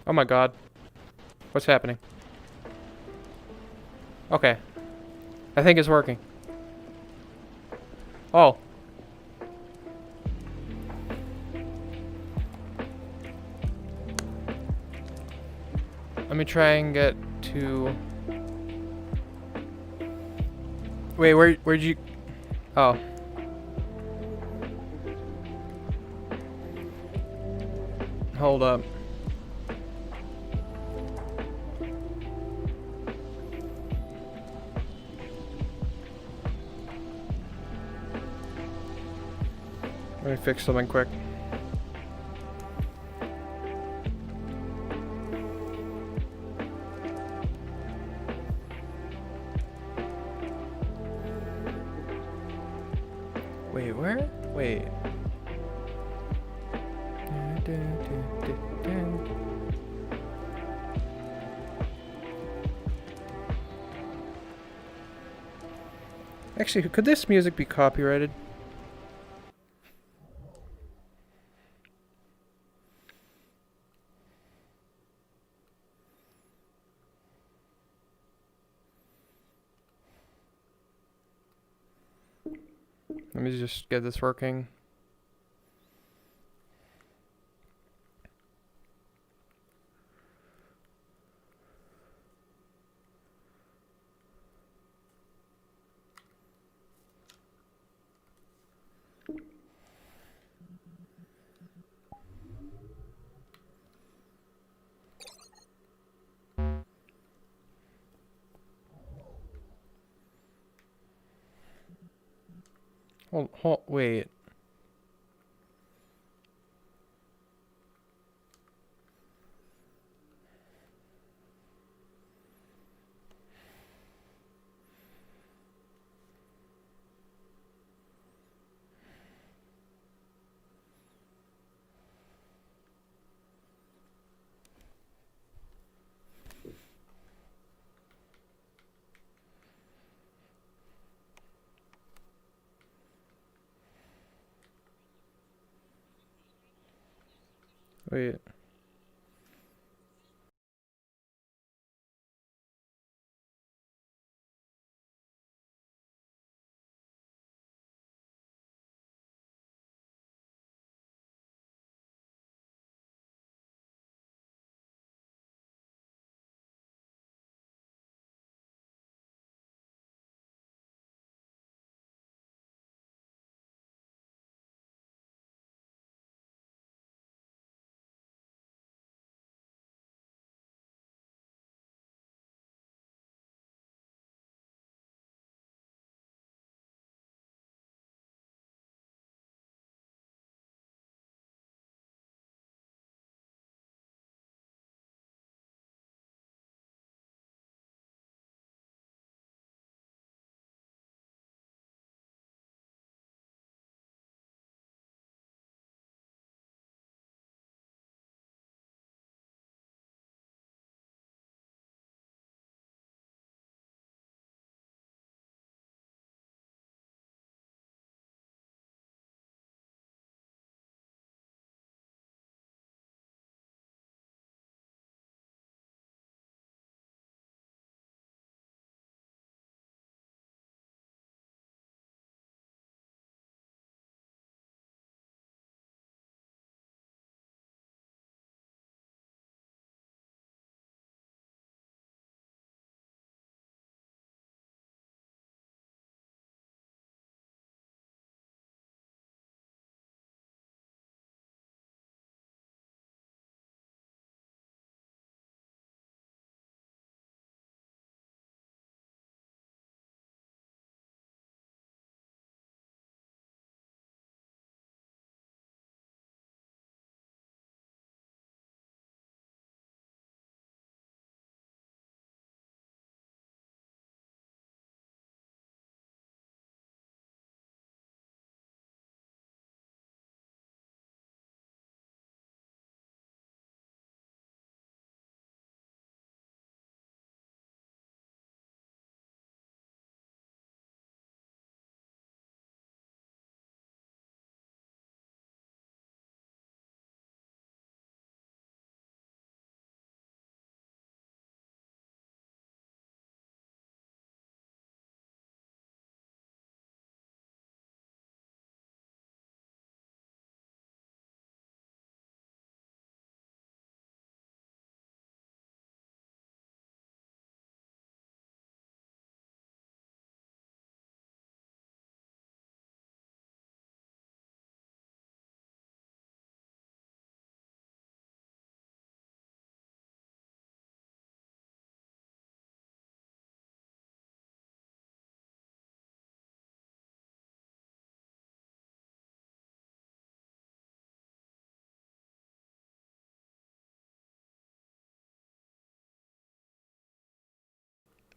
Oh my god. What's happening? Okay. I think it's working. Oh. Let me try and get to... Wait, where'd you... Oh. Hold up. Let me fix something quick. Wait, where? Wait. Actually, could this music be copyrighted? Let me just get this working. Wait. Wait.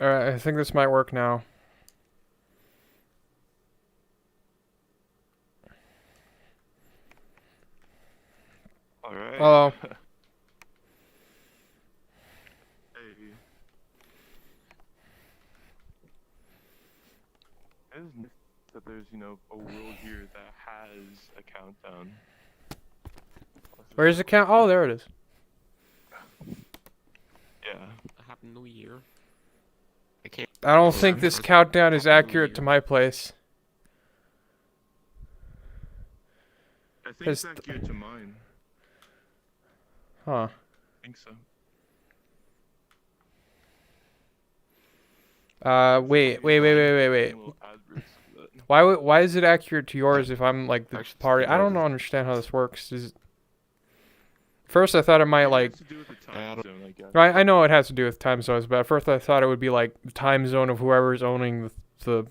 Alright, I think this might work now. Alright. Hello. Hey. It is nice that there's, you know, a world here that has a countdown. Where's the count? Oh, there it is. Yeah. Happy New Year. I don't think this countdown is accurate to my place. I think it's accurate to mine. Huh. I think so. Wait. Why is it accurate to yours if I'm like the party? I don't understand how this works. First I thought it might like... I know it has to do with time zones, but at first I thought it would be like the time zone of whoever's owning the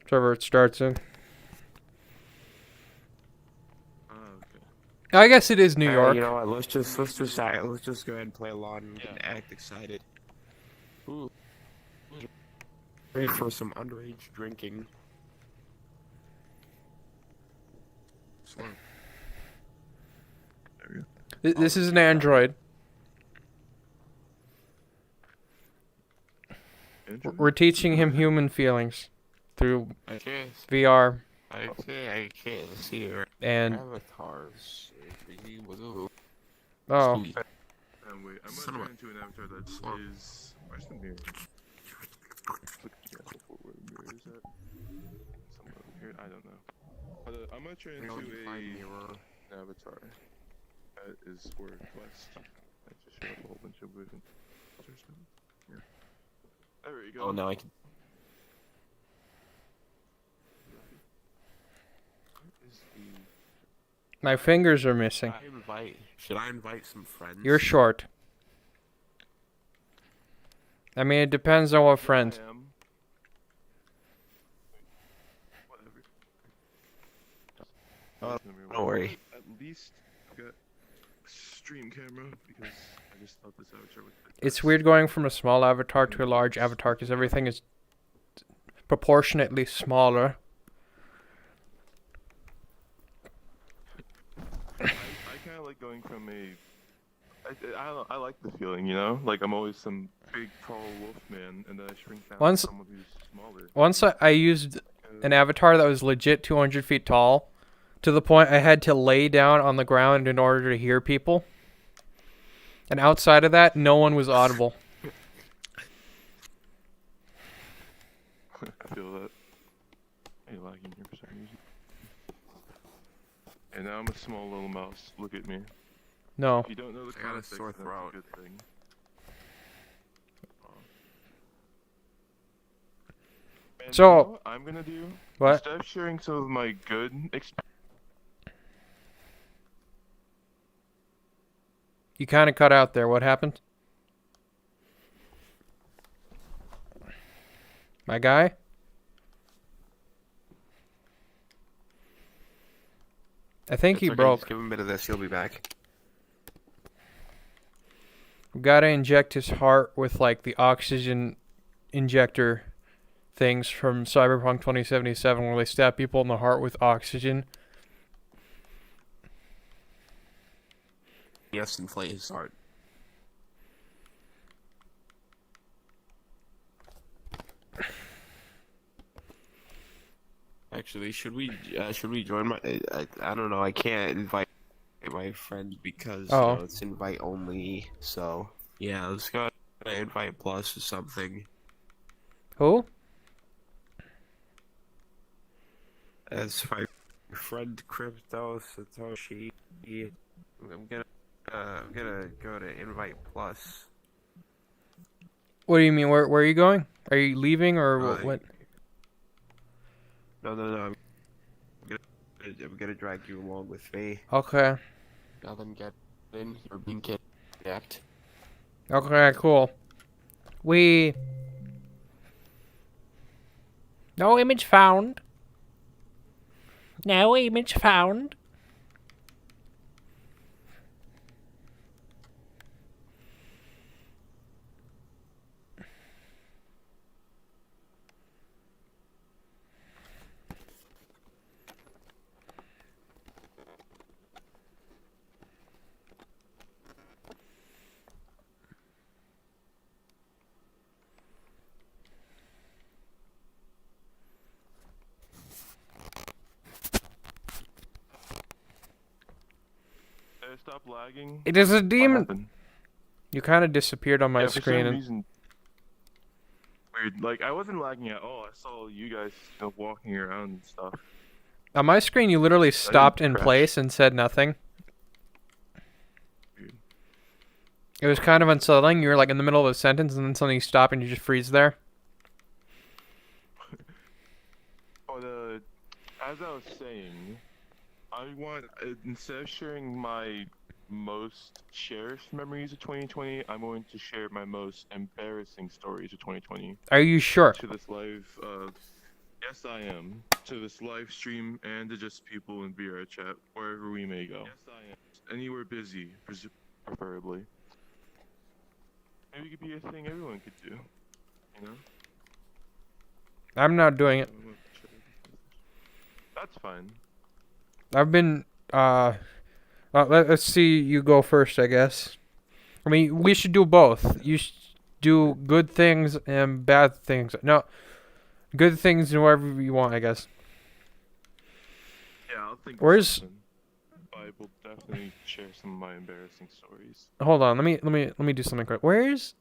server it starts in. I guess it is New York. You know what? Let's just go ahead and play a lot and act excited. Ooh. Ready for some underage drinking. This is an Android. We're teaching him human feelings through VR. I can't see her. And avatars. oh. Wait, I'm gonna turn into an avatar that is... Where's the mirror? Look careful where the mirror is at. Somewhere over here? I don't know. I'm gonna turn into an avatar that is worthless. I just showed a whole bunch of weird pictures. Yeah. There we go. Oh, now I can. My fingers are missing. Should I invite some friends? You're short. I mean, it depends on what friends. Don't worry. At least I've got a stream camera because I just thought this avatar would fit. It's weird going from a small avatar to a large avatar because everything is proportionately smaller. I kind of like going from a... I don't know, I like the feeling, you know? Like I'm always some big, tall wolf man, and then I shrink down to someone who's smaller. Once I used an avatar that was legit 200 feet tall, to the point I had to lay down on the ground in order to hear people. And outside of that, no one was audible. I feel that. Hey, lagging here for some reason. And now I'm a small little mouse. Look at me. No. If you don't know the context, sore that's throat. a good thing. And So, you know what I'm gonna do? What? Instead of sharing some of my good You kind of cut out there. What happened? My guy? I think he broke. Just give him a bit of this. He'll be back. We gotta inject his heart with like the oxygen injector things from Cyberpunk 2077 where they stab people in the heart with oxygen. Yes, inflate his heart. Actually, should we join my? I don't know. I can't invite my friends because it's invite only. So yeah, let's go invite plus or something. Who? That's my friend Crypto Satoshi. I'm gonna go to invite plus. What do you mean? Where are you going? Are you leaving or what? No. I'm gonna drag you along with me. Okay. Now then, get in. You're being kidnapped. Okay, cool. No image found. No image found. lagging. It is a What demon. happened? You kind of disappeared on my Yeah, screen. for some And reason. Weird. Like I wasn't lagging at all. I saw you guys walking around and stuff. on my screen, you literally stopped in crash. place and said nothing. Weird. It was kind of unsettling. You were like in the middle of a sentence and then suddenly you stop and you just freeze there. But as I was saying, I want instead of sharing my most cherished memories of 2020, I'm going to share my most embarrassing stories of 2020 Are you sure? to this live. Yes, I am. To this live stream and to just people in Vrchat, wherever we may go. Yes, I am. Anywhere busy, preferably. Maybe it could be a thing everyone could do. You know? I'm not doing it. That's fine. I've been, let's see, you go first, I guess. I mean, we should do both. You should do good things and bad things. No, good things and whatever you want, I guess. Yeah, I'll think. Where's? I will definitely share some of my embarrassing stories. Hold on, let me do something quick. Where's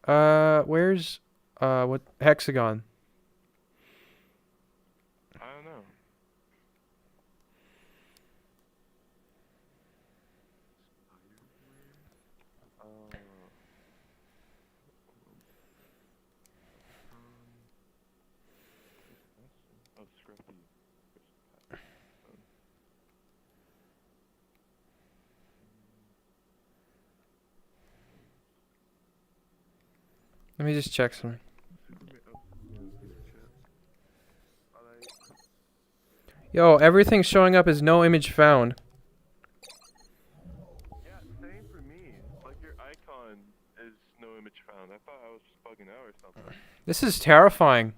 what hexagon? I don't know. Oh, Scruffy. Let me just check something. Yo, everything's showing up as no image found. Yeah, same for me. Like your icon is no image found. I thought I was just bugging out or something. This is terrifying.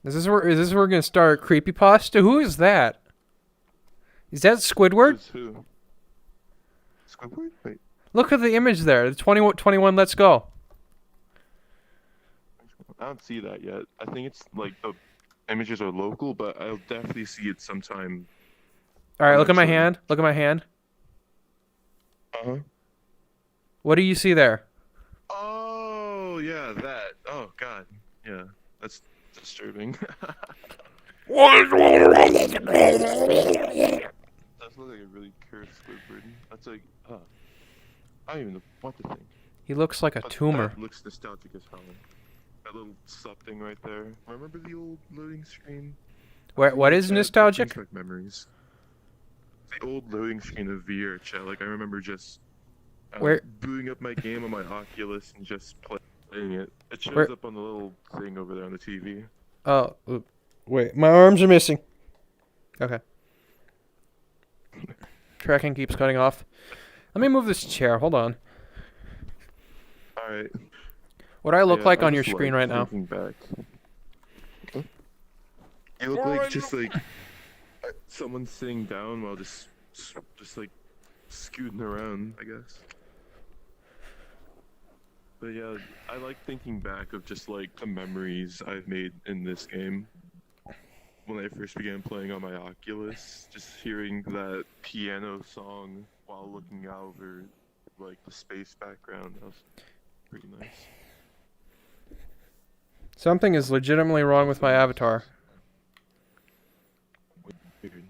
Is this where we're gonna start creepypasta? Who is that? Is that Squidward? Who's who? Squidward? Wait. Look at the image there. The 21. Let's go. I don't see that yet. I think it's like the images are local, but I'll definitely see it sometime. All right, look at my Eventually. hand. Look at my hand. Uh-huh. What do you see there? Oh, yeah, that. Oh, God. Yeah, that's disturbing. That's look like a really cursed Squidward. That's like, I don't even know what to think. He looks like a But tumor. That looks nostalgic as hell. That little something right there. Remember the old loading screen? What is That nostalgic? brings back memories. The old loading screen of Vrchat. Like I remember just booting up my game on my Oculus and just playing it. It shows up on the little thing over there on the TV. Oh, wait, my arms are missing. Okay. Tracking keeps cutting off. Let me move this chair. Hold on. All right. What do I look Yeah, like I on your just screen like right now? thinking back. You look like just like someone sitting down while just like scooting around, I guess. But yeah, I like thinking back of just like the memories I've made in this game. When I first began playing on my Oculus, just hearing that piano song while looking out over like the space background, that was pretty nice. Something is legitimately wrong with my avatar. Weird.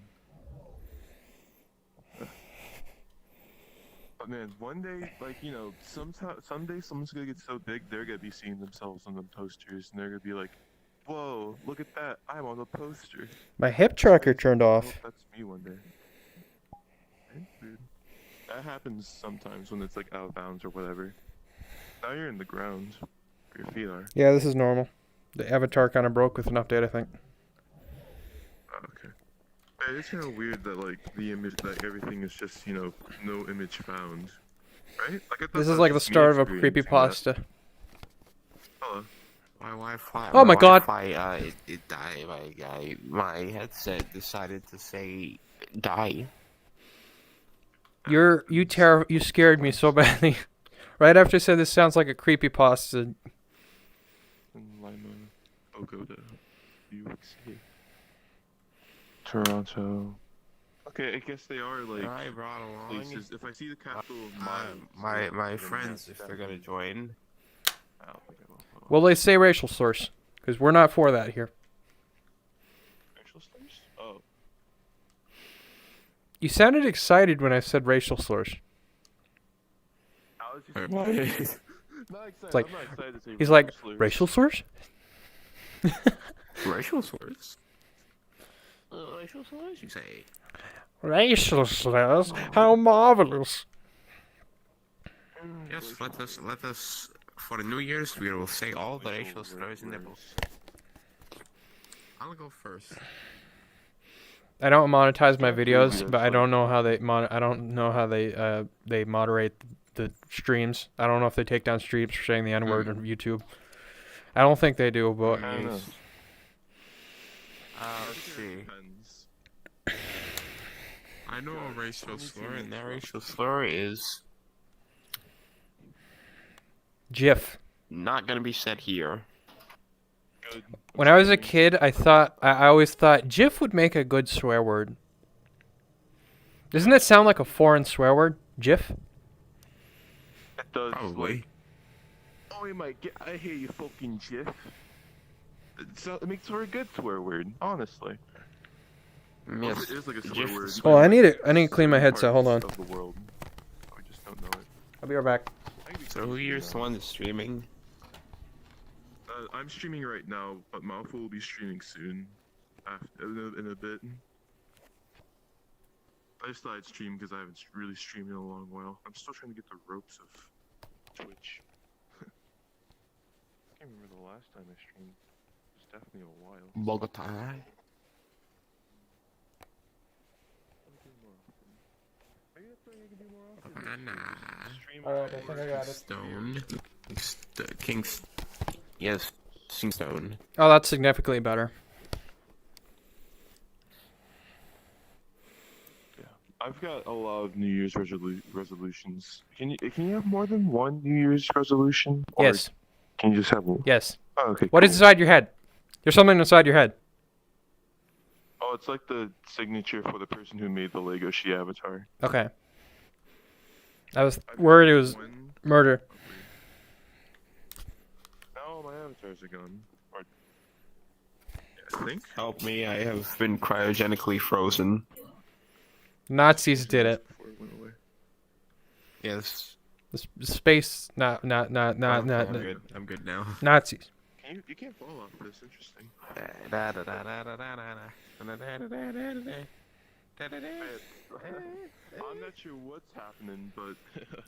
But man, one day, like, you know, someday someone's gonna get so big, they're gonna be seeing themselves on the posters, and they're gonna be like, whoa, look at that, I'm on the poster. My hip tracker turned I off. hope that's me one day. Weird. That happens sometimes when it's like out of bounds or whatever. Now you're in the ground, where your feet are. Yeah, this is normal. The avatar kind of broke with an update, I think. Oh, okay. Yeah, it's kind of weird that like the image, that everything is just, you know, no image found, right? Like, I thought This that is was like the just me start of a experiencing creepypasta. that. Hello. My Wi-Fi. Oh my God. Wi-Fi, it died. My headset decided to say die. You scared me so badly. Right after I said this sounds like a creepypasta. In Lima, Ogoda, USA, Toronto. Okay, I guess they are like I brought along places. If I see the capital of my friends if they're gonna join. I don't think I will. Well, they say racial slurs, because we're not for that here. Racial slurs? Oh. You sounded excited when I said racial slurs. How is he not excited. It's like, I'm not excited to say he's like, slurs. racial slurs? Racial slurs? Racial slurs, you say? Racial slurs? How marvelous. Yes, let us, for the New Year's, we will say all the racial slurs in the book. I'll go first. I don't monetize my videos, but I don't know how they moderate the streams. I don't know if they take down streams for saying the N-word on YouTube. I don't think they do, but I don't know. Let's see. I know a racial slur, and that racial slur is GIF. not gonna be said here. Good. When I was a kid, I always thought GIF would make a good swear word. Doesn't it sound like a foreign swear word? GIF? It does. Probably. Like, oh my god! I hear you, fucking GIF. It makes for a good swear word, honestly. Yes. It is like a swear GIF. word. Oh, I need to clean my headset. Hold on. Of the world. We just don't know it. I'll be right back. So who here's the one that's streaming? I'm streaming right now, but Malfoy will be streaming soon. In a bit. I just thought I'd stream because I haven't really streamed in a long while. I'm still trying to get the ropes of Twitch. I can't remember the last time I streamed. It's definitely a while. Bogota. Maybe that's something I can do more often. Nah. Stream Alright, I think I got it. Stone. King's. Yes, Stone. Oh, that's significantly better. I've got a lot of New Year's resolutions. Can you have more than one New Year's resolution? Or Yes. Can you just have one? Yes. Oh, okay. What is cool. inside your head? There's something inside your head. Oh, it's like the signature for the person who made the Lego She avatar. Okay. I was worried it was One- murder. No, my avatars are gone. Or... I think. Help me, I have been cryogenically frozen. Nazis did it. Before it went away. Yes. The space, not I'm good now. Nazis. You can't fall off this. Interesting. I'm not sure what's happening, but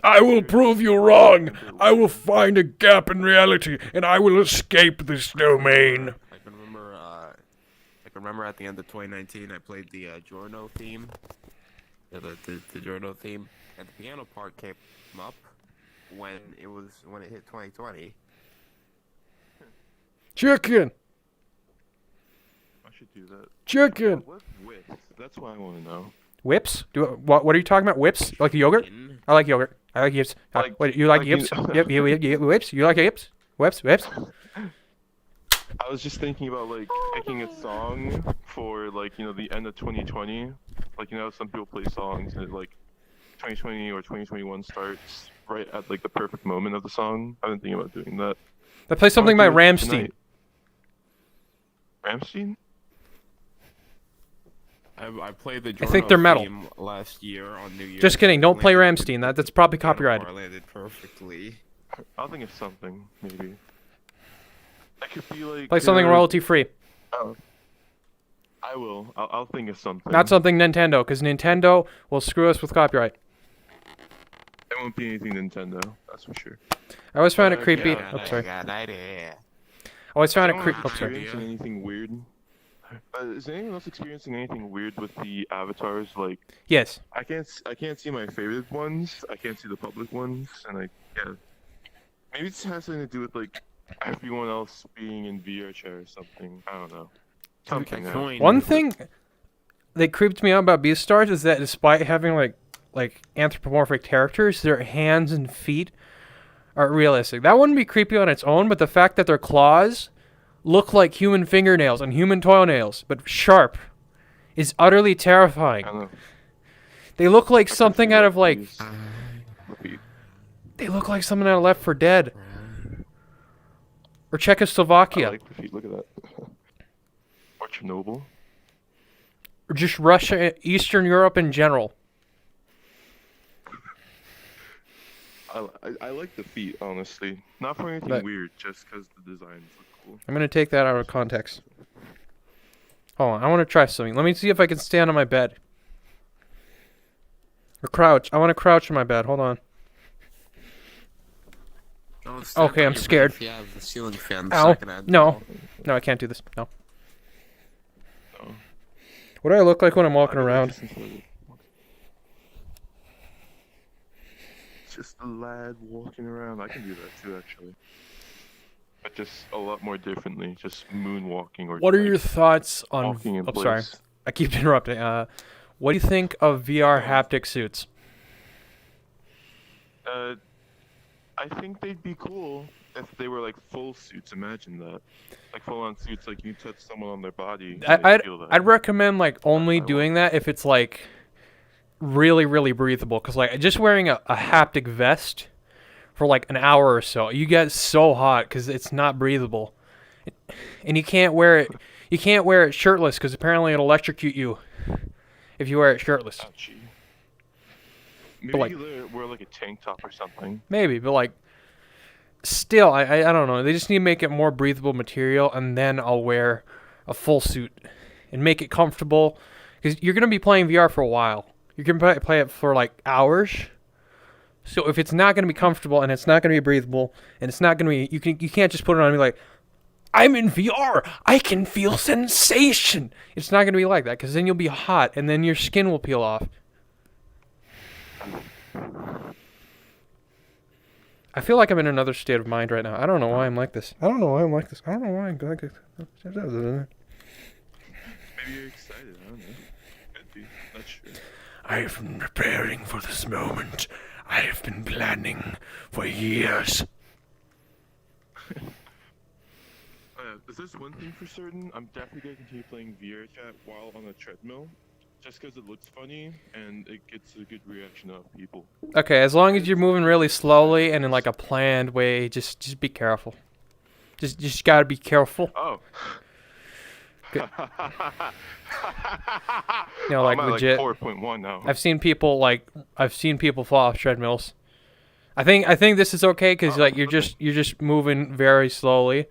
I will prove you wrong. I will find a gap in reality, and I will escape this domain. I can remember at the end of 2019, I played the Giorno theme. The Giorno theme, and the piano part came up when it hit 2020. Chicken. I should do that. Chicken. What with? That's what I want to know. Whips? What are you talking about? Whips? Like yogurt? I like yogurt. I like yips. Like- What, you like like yips? you- You whips? You like yips? Whips? I was just thinking about like picking a song for like the end of 2020. Like some people play songs and like 2020 or 2021 starts right at like the perfect moment of the song. I've been thinking about doing that. I play something by Ramstein. Ramstein? I played the I Giorno think they're metal. theme last year on New Year's. Just kidding. Don't play Landed Ramstein. That's probably copyrighted. Landed perfectly. I'll think of something maybe. That could be like. Play something royalty free. Oh. I will. I'll think of something. Not something Nintendo, because Nintendo will screw us with copyright. It won't be anything Nintendo. That's for sure. I always found it creepy. Yeah, Oh, sorry. got an idea. I always found it Anyone creepy. else Oh, sorry. experiencing anything weird? Is anyone else experiencing anything weird with the avatars? Like, Yes. I can't see my favorite ones. I can't see the public ones, and maybe it has something to do with like everyone else being in Vrchat or something. I don't know. Something. One thing that creeped me out about Beastars is that despite having like anthropomorphic characters, their hands and feet are realistic. That wouldn't be creepy on its own, but the fact that their claws look like human fingernails and human toenails, but sharp, is utterly terrifying. I don't know. They look like something out of like. Feet. They look like something out of Left 4 Dead or I Czechoslovakia like the feet. Look at that. Or Chernobyl. or just Russia, Eastern Europe in general. I like the feet, honestly. Not for anything But- weird, just because the designs look cool. I'm gonna take that out of context. Hold on, I want to try something. Let me see if I can stand on my bed. Or crouch. I want to crouch on my bed. Hold on. Oh, stand Okay, by I'm your scared. bed if you have the ceiling fan Ow. second hand. No. No, I can't do this. No. No. What do I look like when I'm walking I like around? It's just a lad walking around. I can do that too, actually. But just a lot more differently. Just moonwalking or. What are like, your thoughts on... walking in Oh, place. sorry. I keep interrupting. What do you think of VR haptic suits? I think they'd be cool if they were like full suits. Imagine that, like full-on suits. Like you touch someone on their body. And they feel that. I'd recommend like only I want doing that if it's like really, really breathable. Because like just wearing a haptic vest for like an hour or so, you get so hot because it's not breathable, and you can't wear it. You can't wear it shirtless because apparently it'll electrocute you if you wear it shirtless. Ouchie. Maybe like- you wear like a tank top or something. Maybe, but like, still, I don't know. They just need to make it more breathable material, and then I'll wear a full suit and make it comfortable. Because you're gonna be playing VR for a while. You're gonna play it for like hours. So if it's not gonna be comfortable and it's not gonna be breathable and it's not gonna be, you can't just put it on and be like, I'm in VR. I can feel sensation. It's not gonna be like that because then you'll be hot and then your skin will peel off. I feel like I'm in another state of mind right now. I don't know why I'm like this. I don't know why I'm like this. I don't know why I'm like this. Maybe you're excited. I don't know. Could be. Not sure. I've been preparing for this moment. I have been planning for years. Is this one thing for certain? I'm definitely going to continue playing Vrchat while on a treadmill, just because it looks funny and it gets a good reaction out of people. Okay, as long as you're moving really slowly and in like a planned way, just be careful. Just gotta be careful. Oh. Good. You know, like I'm at legit. Like 4.1 now. I've seen people fall off treadmills. I think this is okay because like you're just moving very slowly.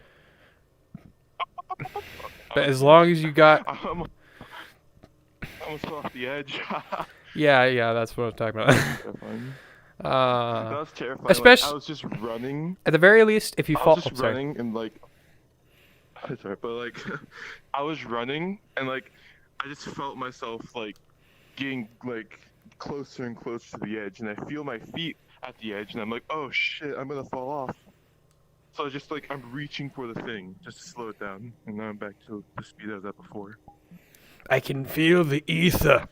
But as long as you got I almost fell off the edge. yeah, that's what I'm talking about. Terrifying. That was terrifying. especially- I was just running. At the very least, if you I fall, was just sorry. running and like. Sorry, but like, I was running and like, I just felt myself like getting like closer and closer to the edge, and I feel my feet at the edge, and I'm like, oh shit, I'm gonna fall off. So just like I'm reaching for the thing just to slow it down, and now I'm back to the speed I was at before. I can feel the ether.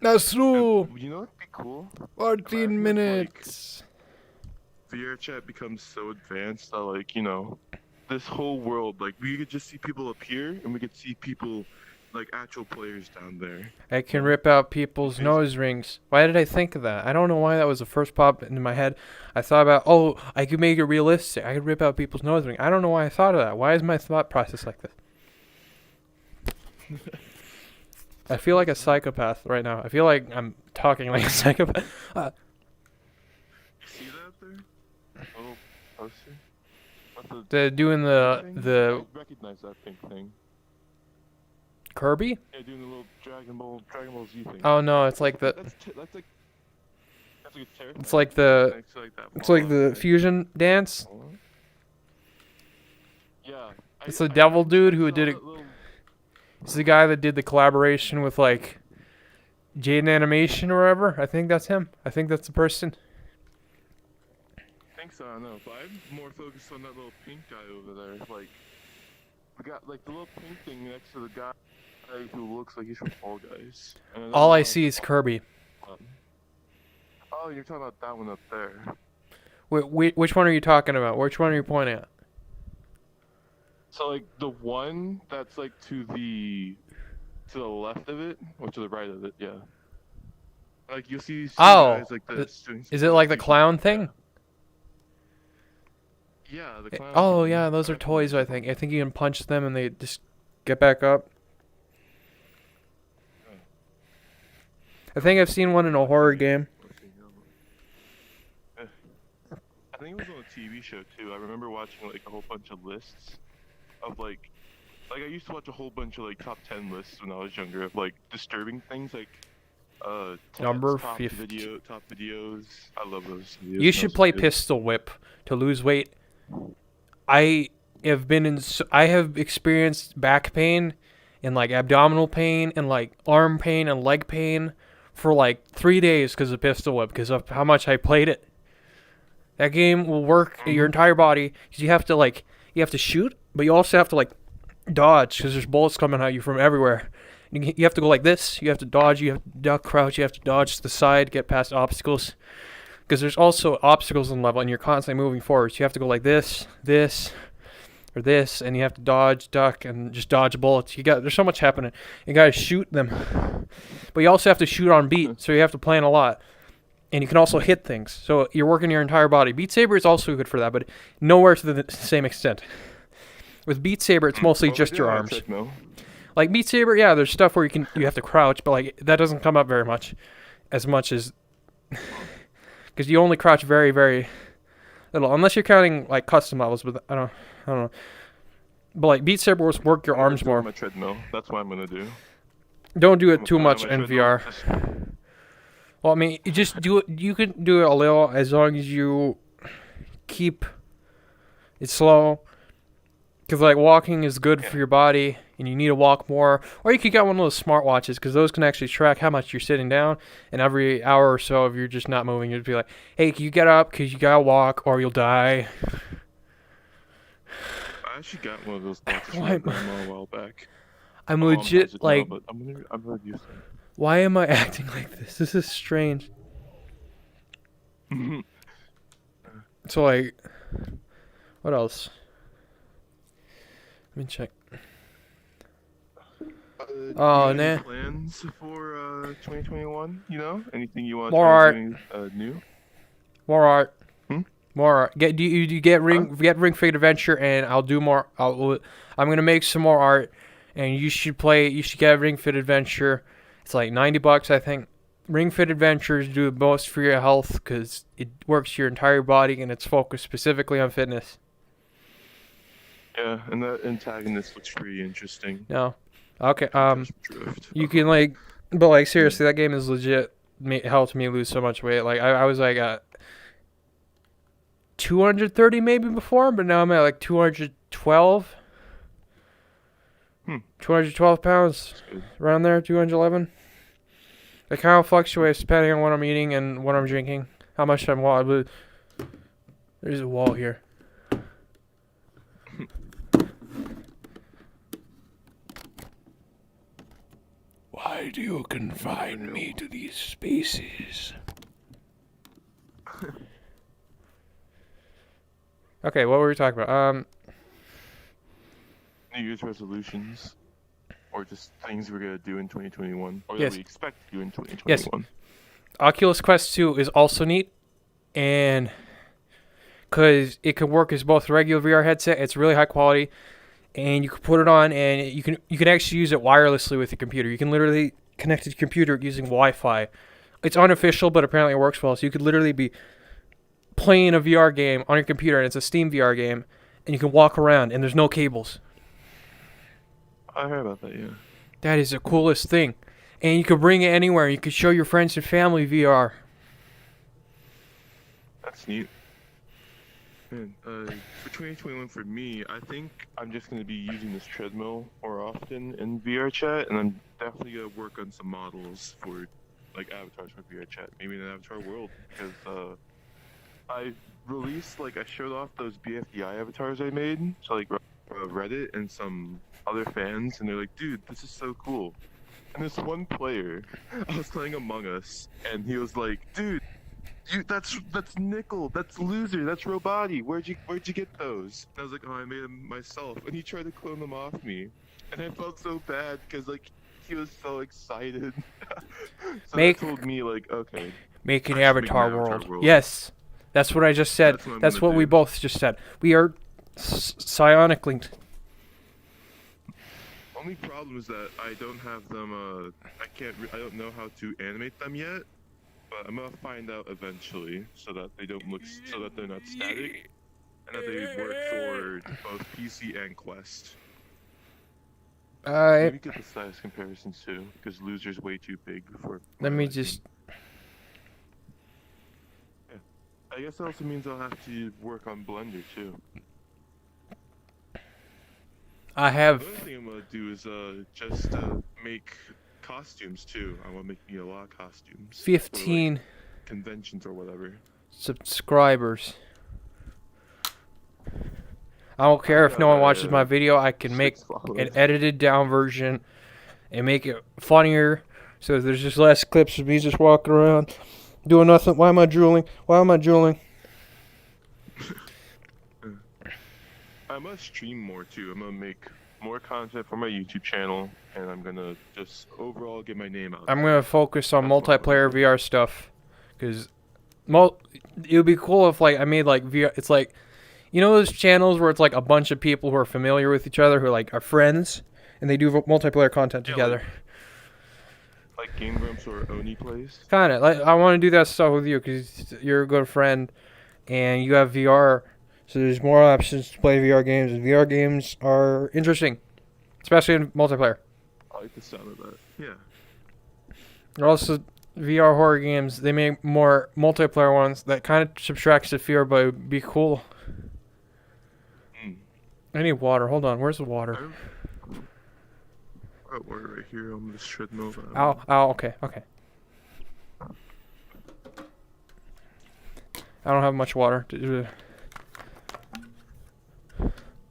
Nasru, You know what'd be cool? 14 minutes. VRChat becomes so advanced that like, you know, this whole world, like we could just see people up here and we could see people like actual players down there. I can rip out people's nose rings. Why did I think of that? I don't know why that was the first pop into my head. I thought about, oh, I could make it realistic. I could rip out people's nose rings. I don't know why I thought of that. Why is my thought process like this? I feel like a psychopath right now. I feel like I'm talking like a psychopath. You see that up there? Oh, poster? What They're doing thing? the I recognize that pink thing. Kirby? Yeah, doing the little Dragon Ball Z thing. Oh no, it's like the That's like a terrifying. it's like the Next to, like, that it's like wall, the right? fusion dance. Yeah. It's the devil dude who saw did it. that little- It's the guy that did the collaboration with like Jaden Animation or whatever. I think that's him. I think that's the person. I think so, I don't know. But I'm more focused on that little pink guy over there. Like, we got like the little pink thing next to the guy who looks like he's from Fall Guys. And then All I there's see is Kirby. one. Oh, you're talking about that one up there. Which one are you talking about? Which one are you pointing at? So like the one that's like to the left of it or to the right of it, yeah. Like you'll see these two Oh, guys like this doing is it some like the goofy clown shit. thing? Yeah, the clown Oh thing. yeah, those are toys. I think. I think you can punch them and they just get back up. I think I've seen one in a horror game. I think it was on a TV show too. I remember watching like a whole bunch of lists of like I used to watch a whole bunch of like top 10 lists when I was younger of like disturbing things like Number top 50. top videos. I love those videos. You should play Pistol Whip to lose weight. I I have experienced back pain and like abdominal pain and like arm pain and leg pain for like 3 days because of Pistol Whip, because of how much I played it. That game will work your entire body, because you have to shoot, but you also have to like dodge, because there's bullets coming at you from everywhere. You have to go like this. You have to dodge. You have to duck, crouch. You have to dodge to the side, get past obstacles. Because there's also obstacles in the level, and you're constantly moving forward. So you have to go like this, or this, and you have to dodge, duck, and just dodge bullets. There's so much happening. You gotta shoot them, but you also have to shoot on beat. So you have to plan a lot, and you can also hit things. So you're working your entire body. Beat Saber is also good for that, but nowhere to the same extent. With Beat Saber, it's mostly just your arms. Like Beat Saber, yeah, there's stuff where you have to crouch, but like that doesn't come up very much, as because you only crouch very, very little, unless you're counting like custom levels. But I don't know. But like Beat Saber was work your arms more. On my treadmill. That's what I'm gonna do. Don't do it too much in VR. Well, I mean, you just do it. You can do it a little as long as you keep it slow. Because like walking is good for your body, and you need to walk more. Or you could get one of those smartwatches, because those can actually track how much you're sitting down. And every hour or so, if you're just not moving, you'd be like, "Hey, can you get up? Because you gotta walk, or you'll die." I actually got one of those watches from my grandma a while back. I'm legit like. Now, but I'm gonna use them. Why am I acting like this? This is strange. So like, what else? Let me check. Oh, nah. Plans for 2021? You know, anything you want More to art. do new? More art. Hmm? More art. Get Ring Fit Adventure, and I'll do more. I'm gonna make some more art, and you should play. You should get Ring Fit Adventure. It's like $90, I think. Ring Fit Adventures do the most for your health, because it works your entire body, and it's focused specifically on fitness. Yeah, and that antagonist looks pretty interesting. No. Okay. You can like, but like seriously, that game is legit. Helped me lose so much weight. Like I was like at 230 maybe before, but now I'm at like 212. 212 pounds, around there, 211. It kind of fluctuates depending on what I'm eating and what I'm drinking, how much I'm walking. There's a wall here. Why do you confine me to these spaces? Okay, what were we talking about? New Year's resolutions, or just things we're gonna do in 2021, or Yes. that we expect to do in 2021. Oculus Quest 2 is also neat, and because it can work as both a regular VR headset, it's really high quality, and you can put it on, and you can actually use it wirelessly with your computer. You can literally connect to the computer using Wi-Fi. It's unofficial, but apparently it works well. So you could literally be playing a VR game on your computer, and it's a Steam VR game, and you can walk around, and there's no cables. I heard about that, yeah. That is the coolest thing. And you could bring it anywhere. You could show your friends and family VR. That's neat. Man, for 2021 for me, I think I'm just going to be using this treadmill more often in VRChat, and I'm definitely going to work on some models for, like, avatars for VRChat, maybe in an avatar world, because, I released, like, I showed off those BFDI avatars I made, so, like, Reddit and some other fans, and they're like, dude, this is so cool. And this one player, I was playing Among Us, and he was like, dude, That's Nickel. That's Loser. That's Roboti. Where'd you get those? And I was like, oh, I made them myself. And he tried to clone them off me, and I felt so bad because like he was so excited. So Make that told me like, okay, make an I should make avatar an avatar world. world. Yes, that's what I just said. That's what I'm That's gonna what we do. both just said. We are psionic linked. Only problem is that I don't have them. I don't know how to animate them yet. But I'm gonna find out eventually, so that they don't look, so that they're not static, and that they work for both PC and Quest. Let me get the size comparisons too, because Loser's way too big for. Let me just. Yeah. I guess that also means I'll have to work on Blender too. I have. The other thing I'm gonna do is just make costumes too. I want to make me a lot of costumes. 15 for, like, conventions or whatever. subscribers. I don't care if no one watches my video. I can make an edited down version and make it funnier. So there's just less clips of me just walking around doing nothing. Why am I drooling? Why am I drooling? I must stream more too. I'm gonna make more content for my YouTube channel, and I'm gonna just overall get my name out. I'm gonna focus on That's what I'm multiplayer gonna do. VR stuff, cause it would be cool if like I made like VR. It's like, you know those channels where it's like a bunch of people who are familiar with each other, who like are friends, and they do multiplayer content Yeah, together. Like Game Grumps or Oni plays. Kind of like I want to do that stuff with you because you're a good friend, and you have VR, so there's more options to play VR games. And VR games are interesting, especially in multiplayer. I like the sound of that. Yeah. They're also VR horror games. They make more multiplayer ones that kind of subtracts the fear, but it'd be cool. Mm. I need water. Hold on. Where's the water? I got water right here. I'm just shredding over. Ow. Okay. I don't have much water.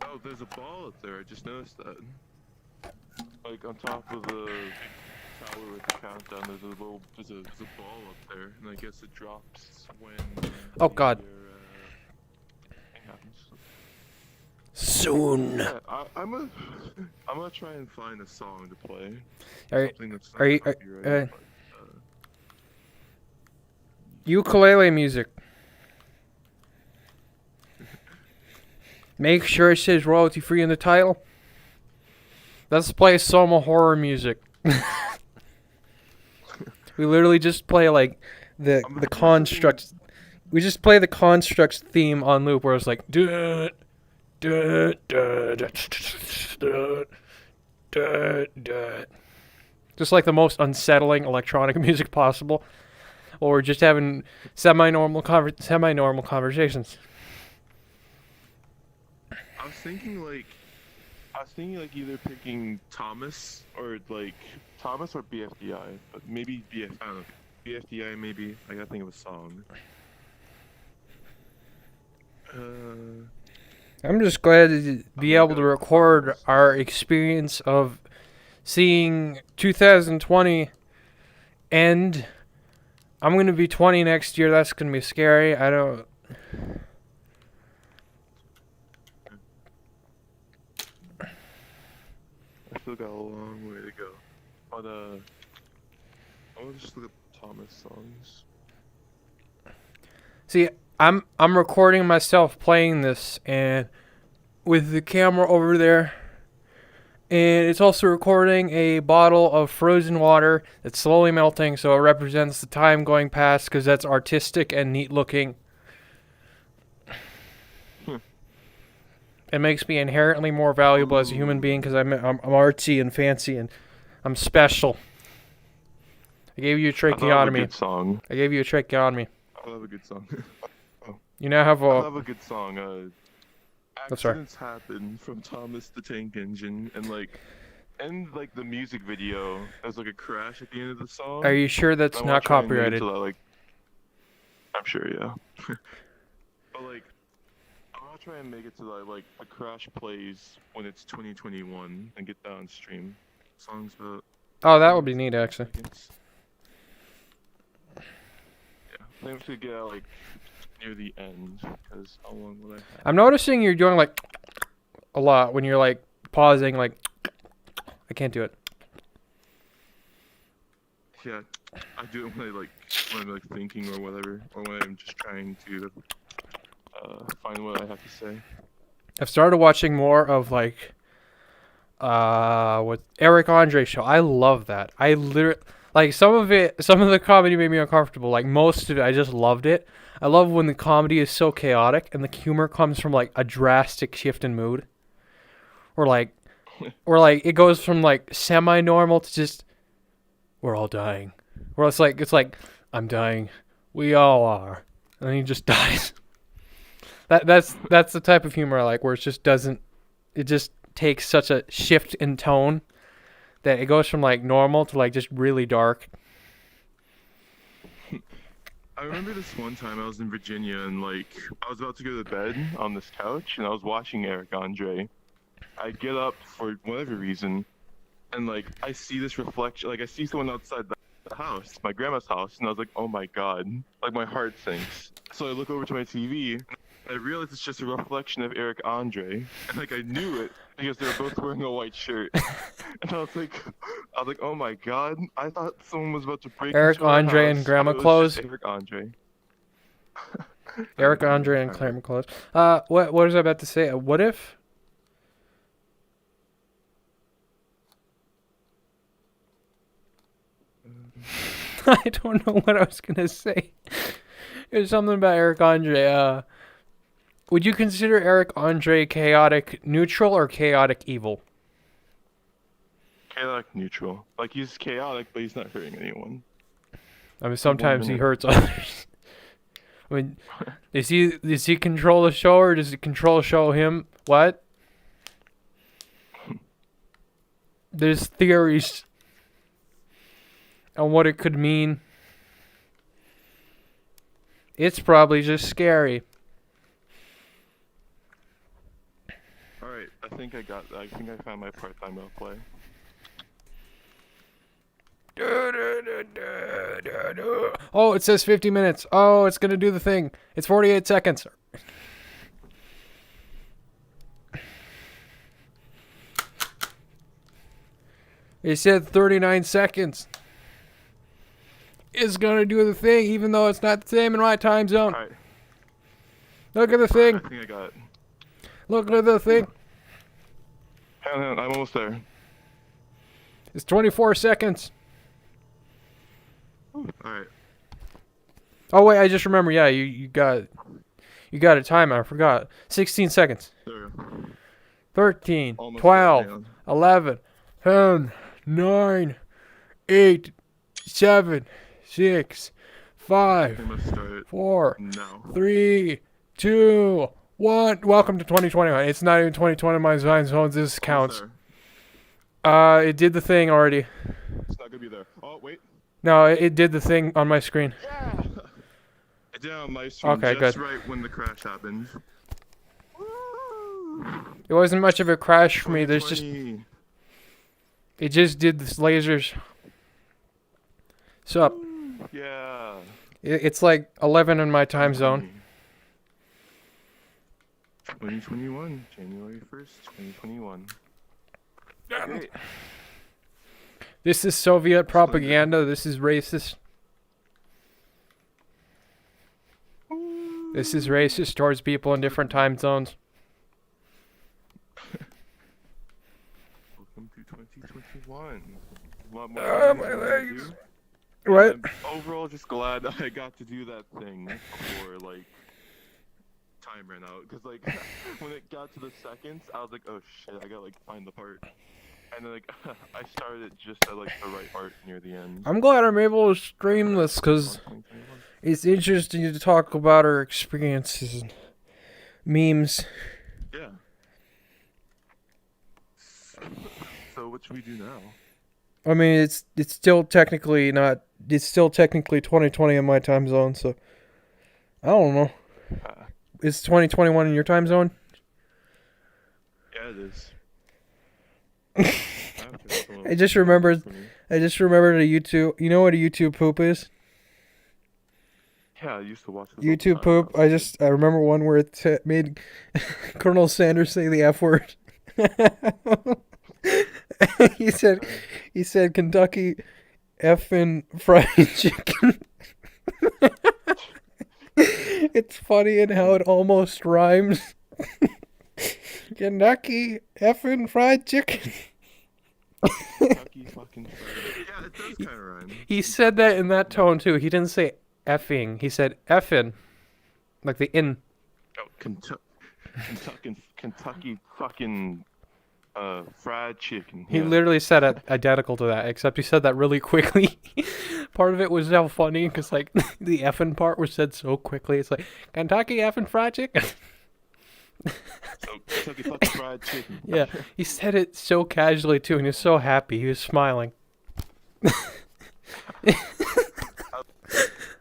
Oh, there's a ball up there. I just noticed that. Like on top of the tower with the countdown, there's a ball up there, and I guess it drops when. Oh, God. Thing happens. Soon. Yeah, I'm gonna try and find a song to play. Are Something that's not are you- copyrighted, but, ukulele music. Make sure it says royalty free in the title. Let's play Soma horror music. We literally just play like the constructs. We just play the constructs theme on loop where it's like just like the most unsettling electronic music possible, or just having semi-normal conversations. I was thinking like either picking Thomas or BFDI, but maybe I don't know, BFDI maybe. I gotta think of a song. I'm just glad to be able to record our experience of seeing 2020 end. I'm going to be 20 next year. That's going to be scary. I still got a long way to go. But I want to just look at Thomas songs. See, I'm recording myself playing this and with the camera over there. And it's also recording a bottle of frozen water that's slowly melting, so it represents the time going past because that's artistic and neat looking. It makes me inherently more valuable as a human being because I'm artsy and fancy and I'm special. I gave you a tracheotomy. Song. I gave you a tracheotomy. I love a good song. You now have I a... love a good song. That's right. Accidents happen from Thomas the Tank Engine, and the music video, there's like a crash at the end of the song. Are you sure that's I wanna not try and make it copyrighted? to that, I'm sure, yeah. But I want to try and make it to that, the crash plays when it's 2021 and get that on stream. Songs about. Oh, that would be neat, actually. Yeah. I think I'm gonna get out like near the end, because how long will I have? I'm noticing you're doing like a lot when you're like pausing. Like, I can't do it. Yeah, I do it when I'm like thinking or whatever, or when I'm just trying to find what I have to say. I've started watching more of like what Eric Andre show. I love that. I literally like some of the comedy made me uncomfortable. Like most of it, I just loved it. I love when the comedy is so chaotic and the humor comes from like a drastic shift in mood, or like it goes from like semi-normal to just we're all dying, or it's like I'm dying, we all are, and then he just dies. That's the type of humor I like, where it just takes such a shift in tone that it goes from like normal to like just really dark. I remember this one time I was in Virginia and like I was about to go to bed on this couch and I was watching Eric Andre. I get up for whatever reason and like I see this reflection, like I see someone outside the house, my grandma's house, and I was like, oh my god, like my heart sinks. So I look over to my TV and I realize it's just a reflection of Eric Andre, and like I knew it because they were both wearing a white shirt. And I was like, oh my god, I thought someone was about to break Eric into our Andre house, in grandma but it was clothes. just Eric Andre. Eric Andre and Claire clothes. What was I about to say? What if? I don't know what I was gonna say. There's something about Eric Andre. Would you consider Eric Andre chaotic neutral or chaotic evil? Chaotic neutral. Like he's chaotic, but he's not hurting anyone. I mean, sometimes he hurts others. I mean, does he control the show, or does the control show him? What? There's theories on what it could mean. It's probably just scary. Alright, I think I found my part-time play. Oh, it says 50 minutes. Oh, it's going to do the thing. It's 48 seconds. It said 39 seconds. It's going to do the thing, even though it's not the same in my time zone. Alright. Look at the thing. I think I got it. Look at the thing. Hang on, I'm almost there. It's 24 seconds. Alright. Oh, wait, I just remember. Yeah, you got a timer. I forgot. 16 seconds. There we go. 13, Almost 12, there, 11, 10, 9, 8, 7, 6, 5, We must start 4, now. 3, 2, 1. Welcome to 2021. It's not even 2020. My time zones. This counts. It did the thing already. It's not gonna be there. Oh, wait. No, it did the thing on my screen. Yeah! I did it on my screen Okay, just good. right when the crash happened. It wasn't much of a crash for me. There's just 2020. it just did this lasers. Sup? Yeah. It's like 11 in my time zone. 2021, January 1st, 2021. Great. This is Soviet propaganda. This is racist. This is racist towards people in different time zones. Welcome to 2021. A lot more Ah, things my I wanna legs. do. What? I'm overall just glad I got to do that thing before like time ran out, because like when it got to the seconds I was like, oh shit, I gotta like find the part, and then like I started it just at like the right part near the end. I'm glad I'm able to stream this because 2021. it's interesting to talk about our experiences and memes. Yeah. So what should we do now? I mean, it's still technically not. It's still technically 2020 in my time zone, so I don't know. Is 2021 in your time zone? Yeah, it is. I just remembered a YouTube. You know what a YouTube poop is? Yeah, I used to watch this all the YouTube time. poop. I remember one where it made Colonel Sanders say the F word. he said he said Kentucky effing fried chicken. It's funny in how it almost rhymes. Kentucky effing fried chicken. Kentucky fucking fried. Yeah, it does kind of rhyme. He said that in that tone too. He didn't say effing. He said effing, like the in. Oh, Kentucky fucking fried chicken. He Yeah. literally said it identical to that, except he said that really quickly. Part of it was so funny because like the effing part was said so quickly. It's like Kentucky effing fried chicken. So, Kentucky fucking fried chicken. Yeah, he said it so casually too, and he was so happy. He was smiling.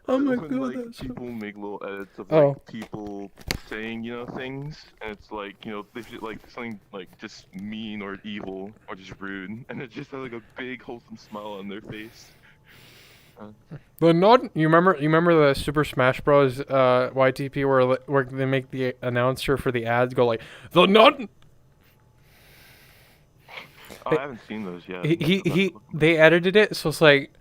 Oh my When, god! like, That's so... people make little edits of Oh. like people saying, you know, things, and it's like, you know, they feel like something like just mean or evil or just rude, and it just has like a big wholesome smile on their face. The nod. You remember the Super Smash Bros. YTP where they make the announcer for the ads go like the nod. Oh, I haven't seen those yet. They edited it so it's like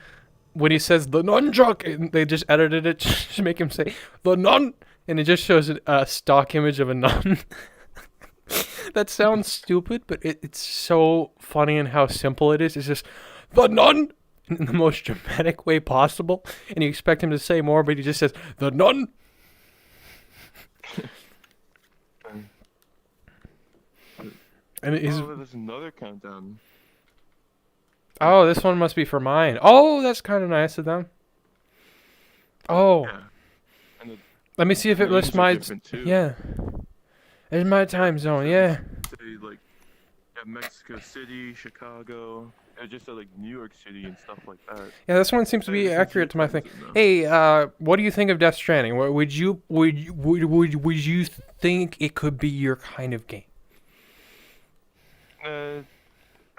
when he says the nunchuck, and they just edited it just to make him say the nun, and it just shows a stock image of a nun. That sounds stupid, but it's so funny in how simple it is. It's just the nun in the most dramatic way possible, and you expect him to say more, but he just says the nun. And there's another countdown. Oh, this one must be for mine. Oh, that's kind of nice of them. Oh, Yeah. And let me see if it lists my. Yeah, it's my time zone. Yeah. Say like, Mexico City, Chicago. It just said like New York City and stuff like that. Yeah, this one seems to be accurate to my thing. Hey, what do you think of Death Stranding? Would you think it could be your kind of game? I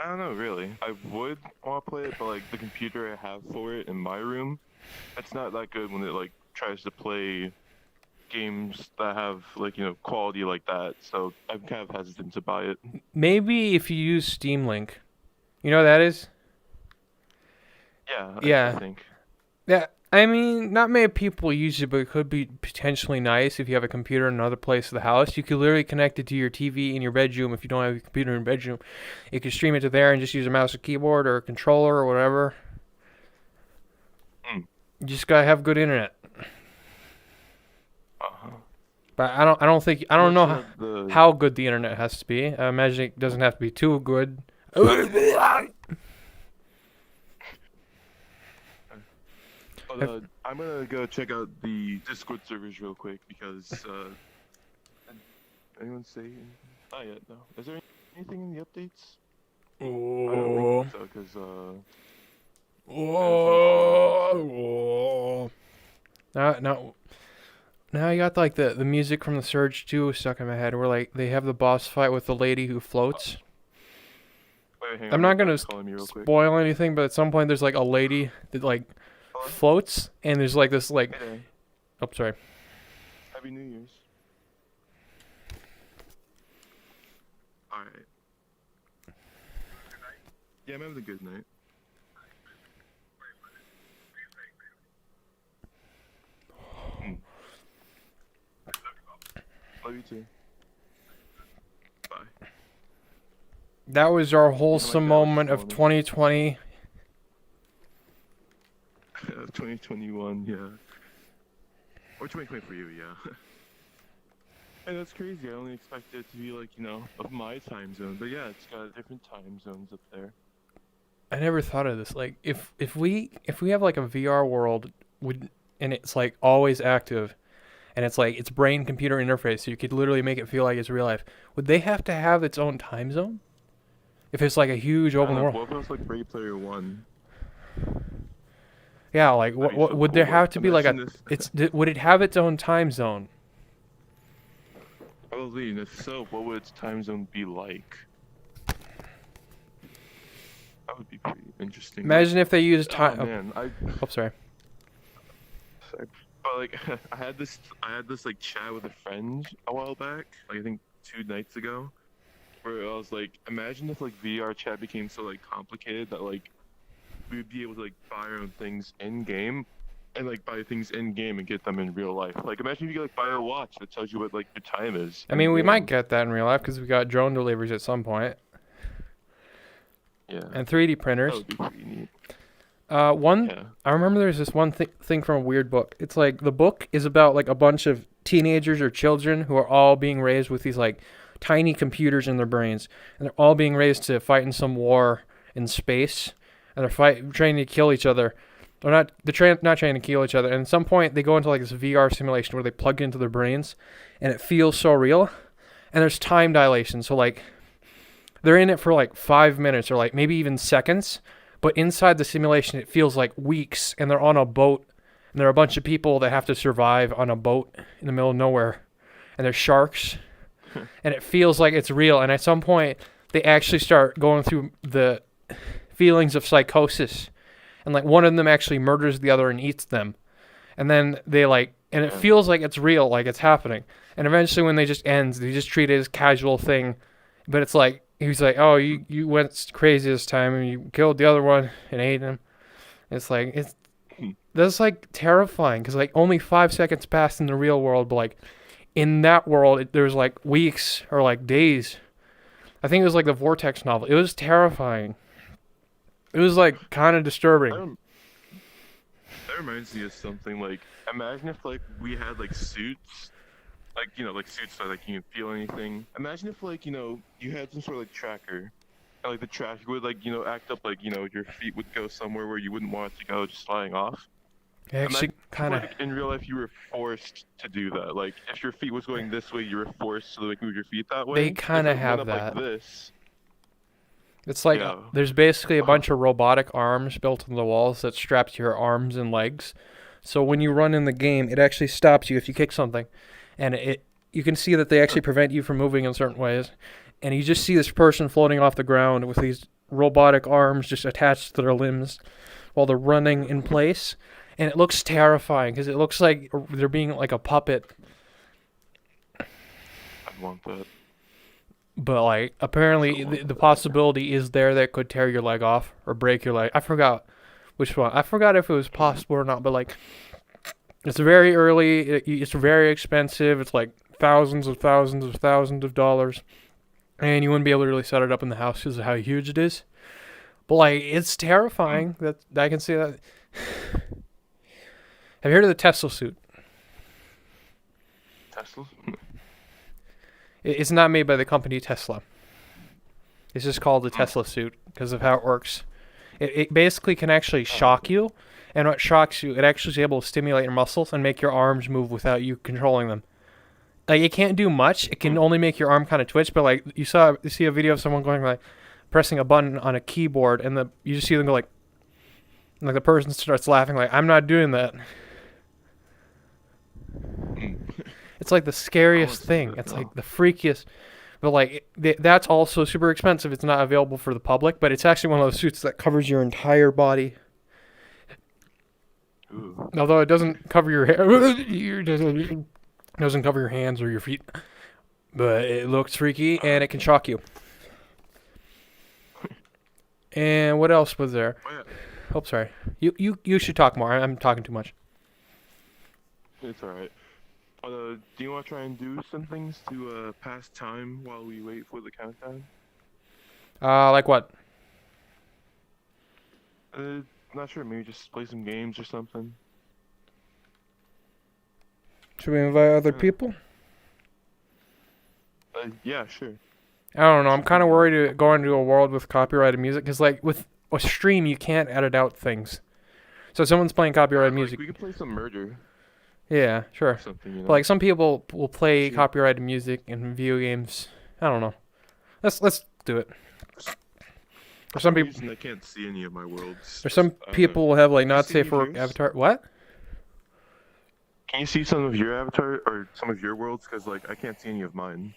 don't know, really. I would want to play it, but like the computer I have for it in my room, it's not that good when it like tries to play games that have like, you know, quality like that. So I'm kind of hesitant to buy it. Maybe if you use Steam Link. You know what that is? Yeah. I think. Yeah, I mean, not many people use it, but it could be potentially nice if you have a computer in another place of the house. You could literally connect it to your TV in your bedroom if you don't have a computer in your bedroom. You could stream it to there and just use a mouse or keyboard or a controller or whatever. You just gotta have good internet. But I don't know how good the internet has to be. I imagine it doesn't have to be too good. I'm gonna go check out the Discord servers real quick because anyone say anything? Not yet, no. Is there anything in the updates? I don't think so, because Now I got like the music from the Surge 2 stuck in my head where like they have the boss fight with the lady who floats. wait, I'm not gonna spoil anything, but at some point there's like a lady that like floats and there's like this like oh sorry. Happy New Year's. Alright. Yeah, I'm having a good night. Love you too. Bye. That was our wholesome moment of 2020. 2021, yeah. Or 2020 for you, yeah. And that's crazy. I only expected it to be like, you know, of my time zone. But yeah, it's got different time zones up there. I never thought of this. Like if we have like a VR world and it's like always active and it's like it's brain computer interface, so you could literally make it feel like it's real life. Would they have to have its own time zone? If it's like a huge open world. What if it was like Ready Player One? Yeah, like what so would cool. there have to be like would it have its own time zone? Probably, and if so, what would its time zone be like? That would be pretty interesting. Imagine if they used time. Oh, man, sorry. But like, I had this like chat with a friend a while back, like I think 2 nights ago, where I was like, imagine if like VR chat became so like complicated that like we would be able to like buy our own things in game, and like buy things in game and get them in real life. Like imagine if you could like buy a watch that tells you what like your time is. I mean, we might in-game. get that in real life because we got drone deliveries at some point. Yeah. And 3D That printers. would be pretty neat. I remember there's this one thing from a weird book. It's like the book is about like a bunch of teenagers or children who are all being raised with these like tiny computers in their brains, and they're all being raised to fight in some war in space, and they're trying to kill each other. Not trying to kill each other. And at some point they go into like this VR simulation where they plug into their brains, and it feels so real. And there's time dilation, so like they're in it for like 5 minutes or like maybe even seconds. But inside the simulation, it feels like weeks, and they're on a boat, and there are a bunch of people that have to survive on a boat in the middle of nowhere, and there's sharks, and it feels like it's real. And at some point, they actually start going through the feelings of psychosis, and like one of them actually murders the other and eats them, and then and it feels like it's real, like it's happening. And eventually, when they just ends, they just treat it as a casual thing, but it's like. He's like, oh, you went crazy this time and you killed the other one and ate him. That's like terrifying because like only 5 seconds passed in the real world, but like in that world, there's like weeks or like days. I think it was like the Vortex novel. It was terrifying. It was like kind of disturbing. That reminds me of something like, imagine if like we had like suits. Like, you know, like suits so like you can feel anything. Imagine if like, you know, you had some sort of like tracker. And like the tracker would like, you know, act up like, you know, your feet would go somewhere where you wouldn't want it to go, just flying off. Actually, kind of. Like in real life you were forced to do that. Like if your feet was going this way, you were forced to like move your feet that way. They kind of have that. that. Like this. It's like there's basically a bunch of robotic arms built in the walls that strap to your arms and legs. So when you run in the game, it actually stops you if you kick something. And you can see that they actually prevent you from moving in certain ways. And you just see this person floating off the ground with these robotic arms just attached to their limbs while they're running in place. And it looks terrifying because it looks like they're being like a puppet. I'd want that. But like apparently the possibility is there that could tear your leg off or break your leg. I forgot which one. I forgot if it was possible or not, but like it's very early. It's very expensive. It's like thousands of dollars. And you wouldn't be able to really set it up in the house because of how huge it is. But like, it's terrifying. That I can see that. Have you heard of the Tesla suit? Tesla? It's not made by the company Tesla. It's just called the Tesla suit because of how it works. It basically can actually shock you. And what shocks you, it actually is able to stimulate your muscles and make your arms move without you controlling them. Like, it can't do much. It can only make your arm kind of twitch. But like, you see a video of someone going like, pressing a button on a keyboard, and you just see them go like the person starts laughing like, I'm not doing that. It's like the scariest thing. It's like the freakiest. But like, that's also super expensive. It's not available for the public, but it's actually one of those suits that covers your entire body. Ooh. Although it doesn't cover your hair, it doesn't cover your hands or your feet, but it looks freaky and it can shock you. And what else was there? Oh, sorry. You should talk more. I'm talking too much. It's alright. Do you want to try and do some things to pass time while we wait for the countdown? Like what? Not sure. Maybe just play some games or something. Should we invite other people? Yeah, sure. I don't know. I'm kind of worried to go into a world with copyrighted music because, like, with a stream, you can't edit out things. So if someone's playing copyrighted music. We could play some murder. Yeah, sure. Something, you know? But like some people will play copyrighted music in video games. I don't know. Let's do it. For some reason, I can't see any of my worlds. Or some people will have like not safe for work avatar. What? Can you see some of your avatar or some of your worlds? Because like I can't see any of mine.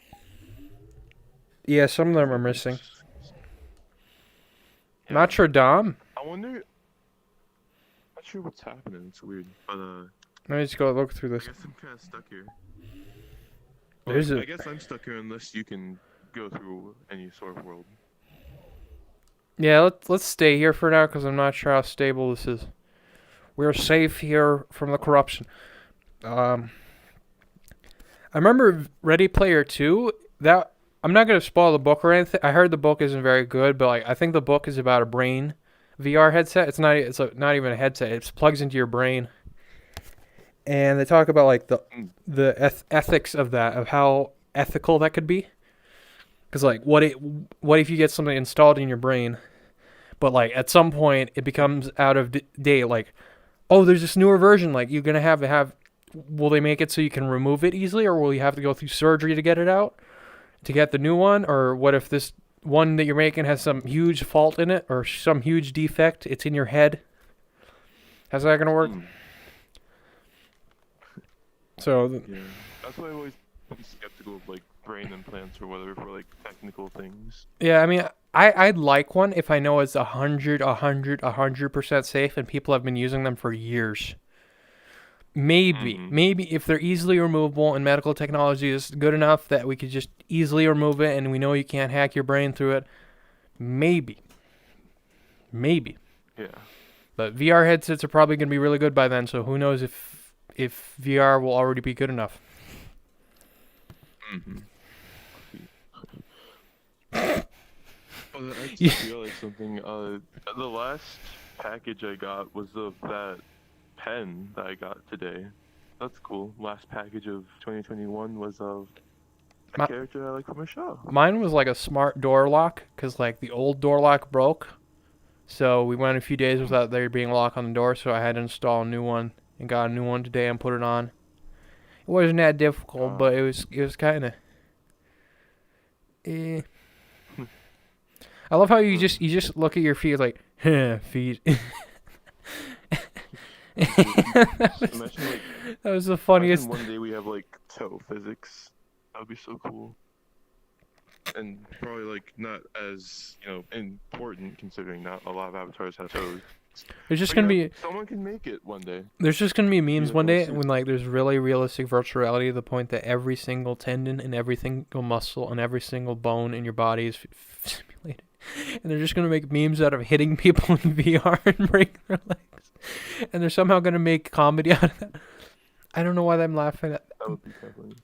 Yeah, some of them are missing. Yeah. Notre Dame. I wonder. Not sure what's happening. It's weird, but Let me just go look through I this. guess I'm kind of stuck here. There's I a guess I'm stuck here unless you can go through any sort of world. yeah. Let's stay here for now because I'm not sure how stable this is. We're safe here from the corruption. I remember Ready Player 2. That I'm not gonna spoil the book or anything. I heard the book isn't very good, but like I think the book is about a brain VR headset. It's not. Not even a headset. It plugs into your brain, and they talk about like the ethics of that, of how ethical that could be. Because like, what if you get something installed in your brain, but like at some point it becomes out of date? Like, oh, there's this newer version. Like, you're gonna have to have. Will they make it so you can remove it easily, or will you have to go through surgery to get it out, to get the new one? Or what if this one that you're making has some huge fault in it, or some huge defect? It's in your head. How's that gonna work? So Yeah, that's why I always be skeptical of like brain implants or whatever for like technical things. yeah, I mean, I'd like one if I know it's 100% safe and people have been using them for years. Maybe if they're easily removable and medical technology is good enough that we could just easily remove it and we know you can't hack your brain through it. Maybe. Yeah. But VR headsets are probably going to be really good by then, so who knows if VR will already be good enough. Oh, I just realized something. The last package I got was of that pen that I got today. That's cool. Last package of 2021 was of a character I like from a show. Mine was like a smart door lock, because like the old door lock broke. So we went a few days without there being a lock on the door, so I had to install a new one and got a new one today and put it on. It wasn't that difficult, but it was kind of. I love how you just look at your feet like, feet. That was the funniest. One day we have like toe physics. That would be so cool. And probably like not as important considering not a lot of avatars have toes. There's just gonna be someone can make it one day. There's just gonna be memes one day when like there's really realistic virtual reality to the point that every single tendon and every single muscle and every single bone in your body is simulated, and they're just gonna make memes out of hitting people in VR and breaking their legs, and they're somehow gonna make comedy out of that. I don't know why I'm laughing at. That would be funny.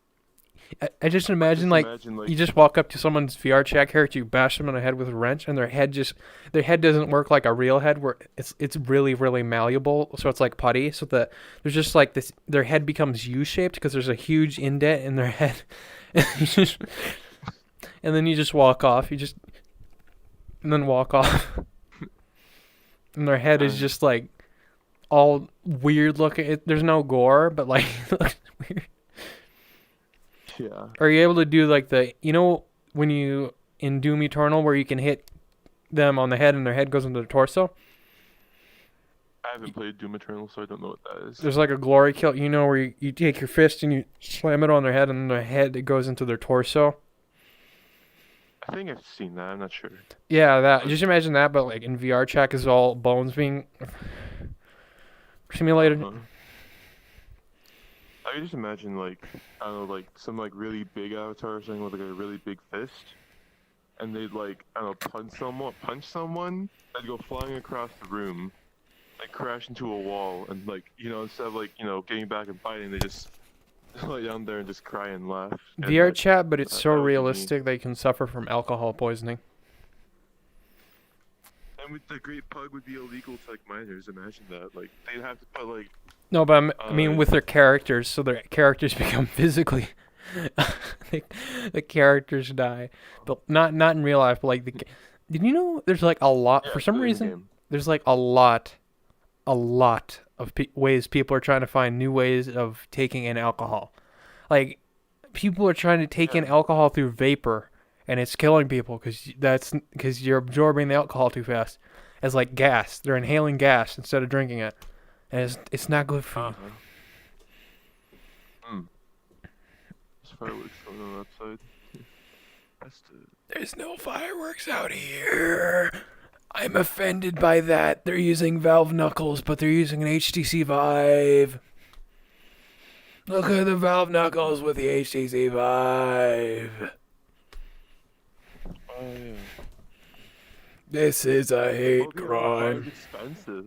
I just imagine like you just walk up to someone's VR chat character, you bash them on the head with a wrench, and their head doesn't work like a real head where it's really really malleable, so it's like putty. So there's just like this, their head becomes U-shaped because there's a huge indent in their head, and then you just walk off. And then walk off, and their head is just like all weird looking. There's no gore, but like it looks weird. Yeah. Are you able to do like when you in Doom Eternal where you can hit them on the head and their head goes into their torso? I haven't played Doom Eternal, so I don't know what that is. There's like a glory kill, where you take your fist and you slam it on their head and their head it goes into their torso. I think I've seen that. I'm not sure. Yeah, that. Just imagine that, but like in VR chat is all bones being simulated. I can just imagine like I don't know, like some like really big avatar or something with like a really big fist, and they'd like I don't know punch someone, they'd go flying across the room, like crash into a wall, and like instead of like getting back and fighting, they just lay down there and just cry and laugh. VR chat, but it's so realistic they can suffer from alcohol poisoning. And with the Great Pug would be illegal to like minors. Imagine that. Like they'd have to put like. No, but I mean with their characters, so their characters become physically. The characters die, but not in real life. But like did you know there's like a lot for some reason? There's like a lot of ways people are trying to find new ways of taking in alcohol. Like people are trying to take in alcohol through vapor, and it's killing people because you're absorbing the alcohol too fast. As like gas, they're inhaling gas instead of drinking it. And it's not good for you. There's fireworks on the outside. There's no fireworks out here. I'm offended by that. They're using Valve Knuckles, but they're using an HTC Vive. Look at the Valve Knuckles with the HTC Vive. Oh yeah. This is a hate Oh, crime. it's expensive.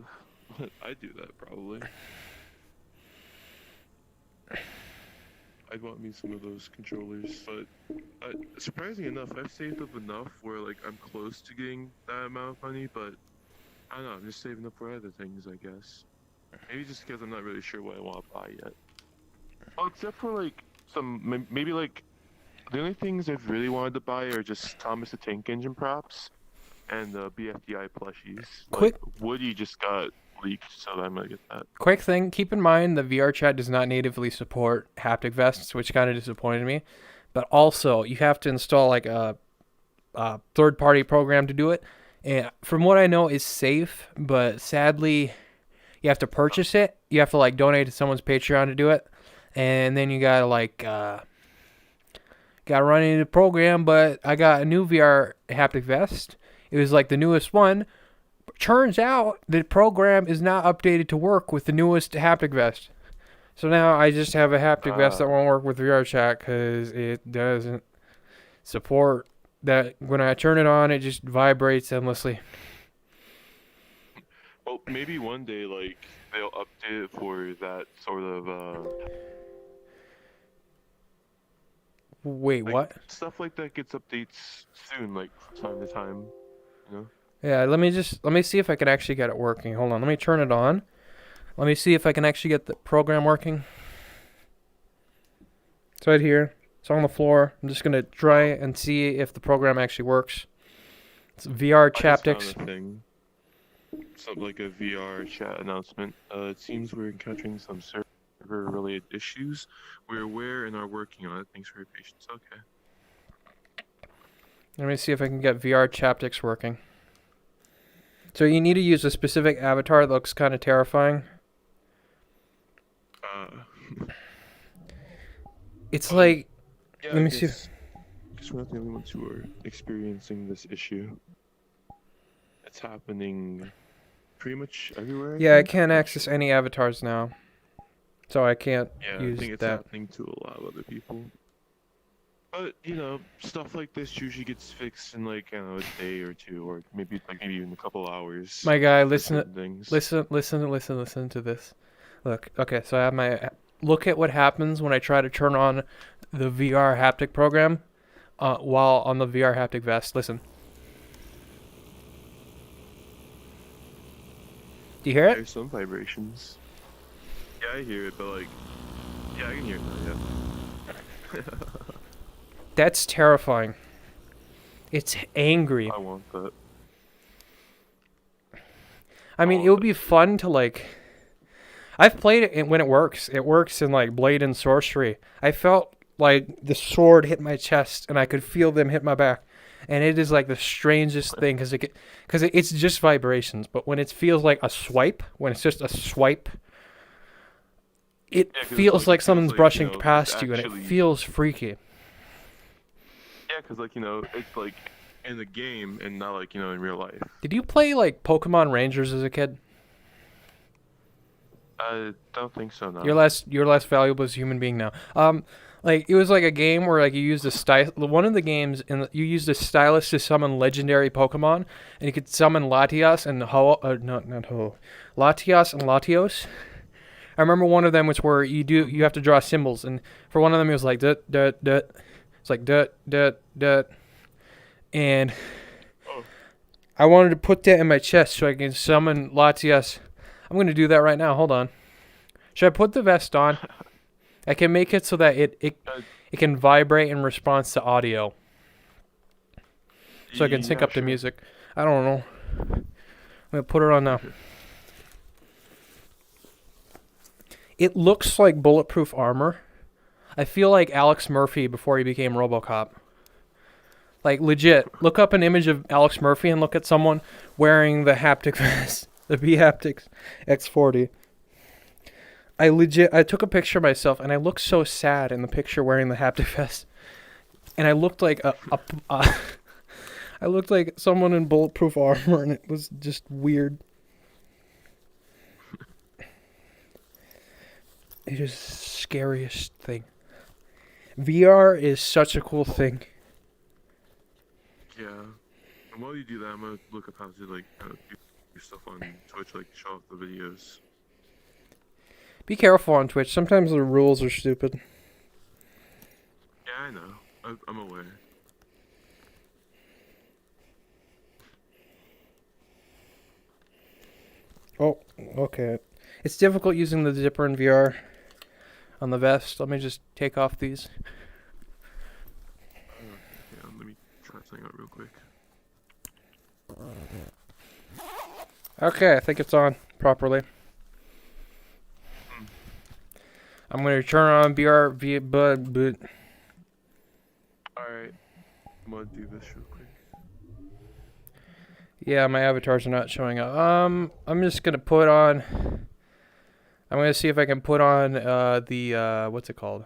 I'd do that probably. I'd want me some of those controllers, but surprisingly enough, I've saved up enough where like I'm close to getting that amount of money, but I don't know, I'm just saving up for other things, I guess. Maybe just because I'm not really sure what I want to buy yet. Oh, except for like maybe like the only things I've really wanted to buy are just Thomas the Tank Engine props and BFDI plushies. Quick- Like, Woody just got leaked, so I'm gonna get that. Quick thing, keep in mind the VRChat does not natively support haptic vests, which kind of disappointed me. But also, you have to install like a third-party program to do it. And from what I know, it's safe, but sadly, you have to purchase it. You have to like donate to someone's Patreon to do it, and then you gotta like gotta run into the program. But I got a new VR haptic vest. It was like the newest one. Turns out the program is not updated to work with the newest haptic vest. So now I just have a haptic vest that won't work with VRChat because it doesn't support that. When I turn it on, it just vibrates endlessly. Well, maybe one day, like, they'll update it for that sort of, Wait, like, what? stuff like that gets updates soon, like, from time to time, you know? Yeah, let me see if I can actually get it working. Hold on, let me turn it on. Let me see if I can actually get the program working. It's right here. It's on the floor. I'm just gonna try and see if the program actually works. It's VR I just found Chaptics. a thing. Something like a VR chat announcement. It seems we're encountering some server-related issues. We're aware and are working on it. Thanks for your patience. Okay. Let me see if I can get VR Chaptics working. So you need to use a specific avatar that looks kind of terrifying. It's like, Yeah, let me see. Because we're not the only ones who are experiencing this issue. It's happening pretty much everywhere. Yeah, I think. can't access any avatars now. So I can't Yeah, I use think it's that. happening to a lot of other people. But, you know, stuff like this usually gets fixed in like, I don't know, a day or two, or maybe even a couple hours. My guy, for listen certain things. listen to this. Look, okay, so I have my... Look at what happens when I try to turn on the VR haptic program while on the VR haptic vest. Listen. Do you hear it? There's some vibrations. Yeah, I hear it, but like, yeah, I can hear it now, yeah. That's terrifying. It's angry. I want that. I mean, it would be fun to like... I've played it when it works. It works in like Blade and Sorcery. I felt like the sword hit my chest and I could feel them hit my back. And it is like the strangest thing because it's just vibrations. But when it feels like a swipe, when it's just a swipe, it Yeah, 'cause feels like it someone's feels like, brushing you know, past you and it actually- feels freaky. Yeah, because like, you know, it's like in the game and not like, you know, in real life. Did you play like Pokemon Rangers as a kid? I don't think so, no. You're less valuable as a human being now. Like it was like a game where like you used one of the games and you used a stylus to summon legendary Pokemon, and you could summon Latias and Latias and Latios. I remember one of them was where you have to draw symbols, and for one of them it was like dut dut dut. It's like dut dut dut, and I wanted to put that in my chest so I can summon Latias. I'm going to do that right now. Hold on. Should I put the vest on? I can make it so that it can vibrate in response to audio. So I can sync Yeah, up to sure. music. I don't know. I'm going to put it on now. It looks like bulletproof armor. I feel like Alex Murphy before he became RoboCop. Like, legit. Look up an image of Alex Murphy and look at someone wearing the haptic vest. The V-Haptics X40. I took a picture of myself and I looked so sad in the picture wearing the haptic vest. And I looked like I looked like someone in bulletproof armor and it was just weird. It just scariest thing. VR is such a cool thing. Yeah. And while you do that, I'm gonna look up how to like do your stuff on Twitch, like show off the videos. Be careful on Twitch. Sometimes the rules are stupid. Yeah, I know. I'm aware. Oh, okay. It's difficult using the zipper in VR on the vest. Let me just take off these. Yeah, let me try something out real quick. Okay, I think it's on properly. I'm going to turn on VR via but Alright. I'm gonna do this real quick. yeah, my avatars are not showing up. I'm just going to put on I'm going to see if I can put on the what's it called?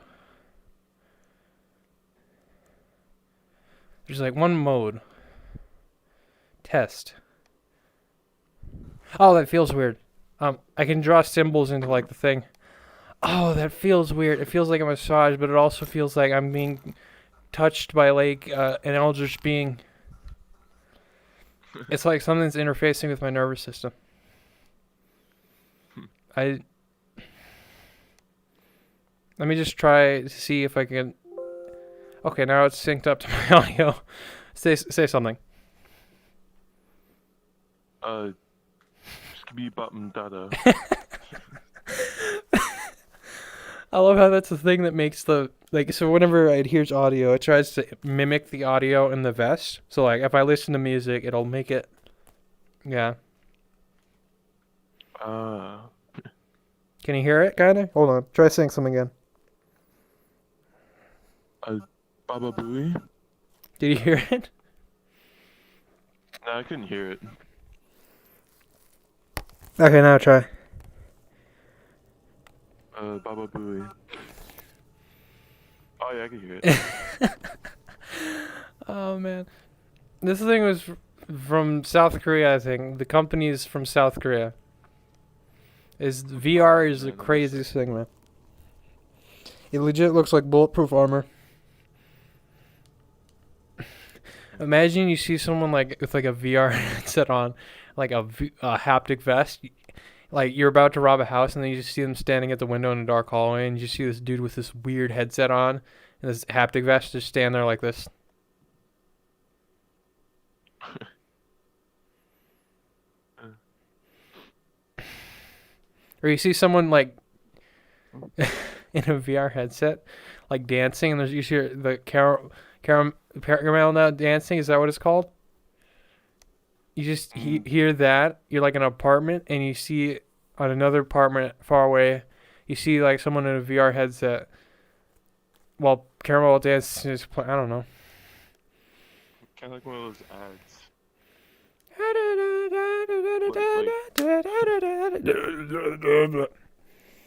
There's like one mode. Test. Oh, that feels weird. I can draw symbols into like the thing. Oh, that feels weird. It feels like a massage, but it also feels like I'm being touched by like an eldritch being. It's like something's interfacing with my nervous system. Let me just try to see if I can. Okay, now it's synced up to my audio. Say something. Skibidi bottom dada. I love how that's the thing that makes the like. So whenever it hears audio, it tries to mimic the audio in the vest. So like, if I listen to music, it'll make it. Yeah. Can you hear it? Kinda. Hold on. Try saying something again. Baba Booey? Did you hear it? No, I couldn't hear it. Okay, now try. Baba Booey. Oh yeah, I can hear it. Oh man, this thing was from South Korea. I think the company's from South Korea. VR is the craziest thing, man. It legit looks like bulletproof armor. Imagine you see someone like with like a VR headset on, like a haptic vest. Like you're about to rob a house and then you just see them standing at the window in a dark hallway and you see this dude with this weird headset on and this haptic vest just stand there like this. Or you see someone like in a VR headset like dancing and you hear the caramel now dancing. Is that what it's called? You just hear that. You're like in an apartment and you see on another apartment far away, you see like someone in a VR headset while caramel dancing is playing. I don't know. Kind of like one of those ads.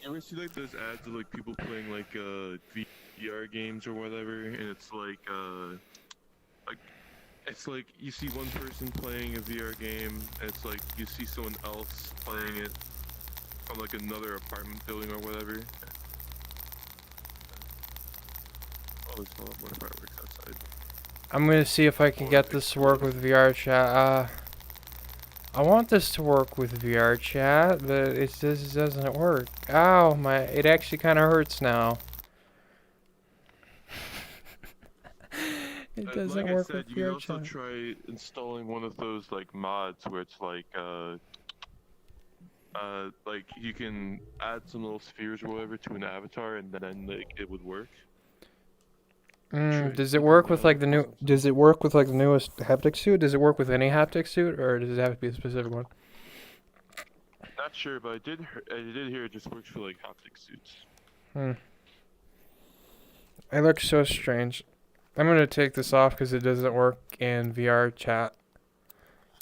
You ever see like those ads of like people playing like VR games or whatever, and it's like it's like you see one person playing a VR game, and it's like you see someone else playing it from like another apartment building or whatever. Oh, there's a lot more fireworks outside. I'm gonna see if I can get this to work with VR chat. I want this to work with VR chat, but it just doesn't work. Ow, it actually kind of hurts now. It doesn't like work I said, with you can VR also chat. try installing one of those like mods where it's like you can add some little spheres or whatever to an avatar, and then like it would work. Does it work with like the new? Does it work with like the newest haptic suit? Does it work with any haptic suit, or does it have to be a specific one? Not sure, but I did hear it just works for like haptic suits. It looks so strange. I'm gonna take this off because it doesn't work in VR chat.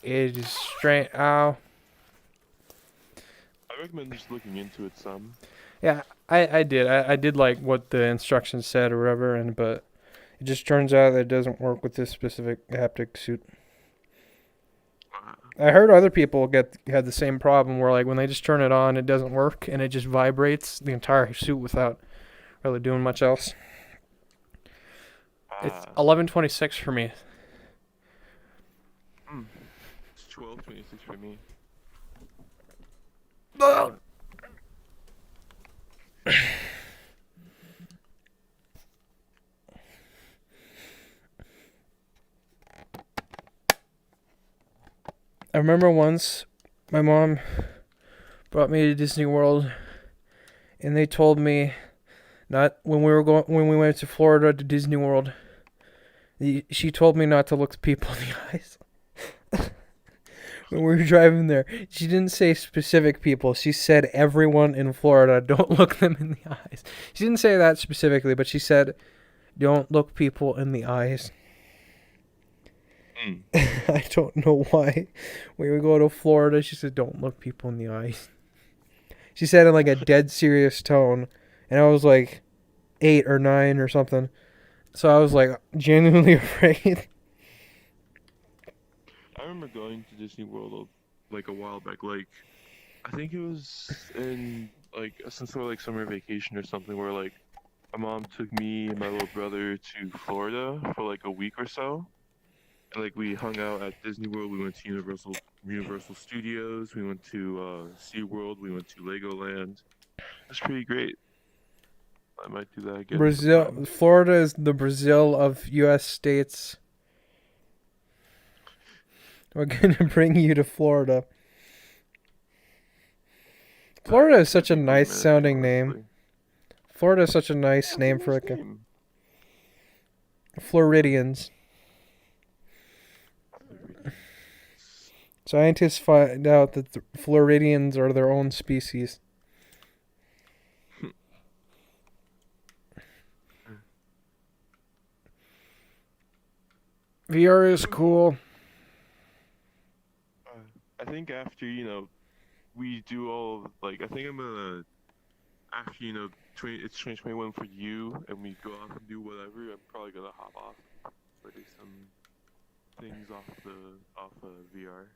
It is strange. Ow. I recommend just looking into it some. Yeah, I did. I did like what the instructions said or whatever, but it just turns out that it doesn't work with this specific haptic suit. I heard other people had the same problem where like when they just turn it on, it doesn't work and it just vibrates the entire suit without really doing much else. It's Ah. 11:26 for me. It's 12:26 for me. I remember once my mom brought me to Disney World, and they told me not when we went to Florida to Disney World. She told me not to look people in the eyes when we were driving there. She didn't say specific people. She said everyone in Florida, don't look them in the eyes. She didn't say that specifically, but she said don't look people in the eyes. I don't know why. When we go to Florida, she said don't look people in the eyes. She said in like a dead serious tone, and I was like 8 or 9 or something. So I was like genuinely afraid. I remember going to Disney World like a while back. Like, I think it was in like some sort of like summer vacation or something, where like my mom took me and my little brother to Florida for like a week or so. And like we hung out at Disney World. We went to Universal Studios. We went to SeaWorld. We went to Legoland. It's pretty great. I might do that again sometime. Florida is the Brazil of U.S. states. We're gonna bring you to Florida. Florida is such a nice sounding name. Florida is such a nice name for like a Floridians. Scientists find out that the Floridians are their own species. VR is cool. I think after, we do all, like, I think I'm gonna, after, it's 2021 for you, and we go off and do whatever, I'm probably gonna hop off and play some things off VR.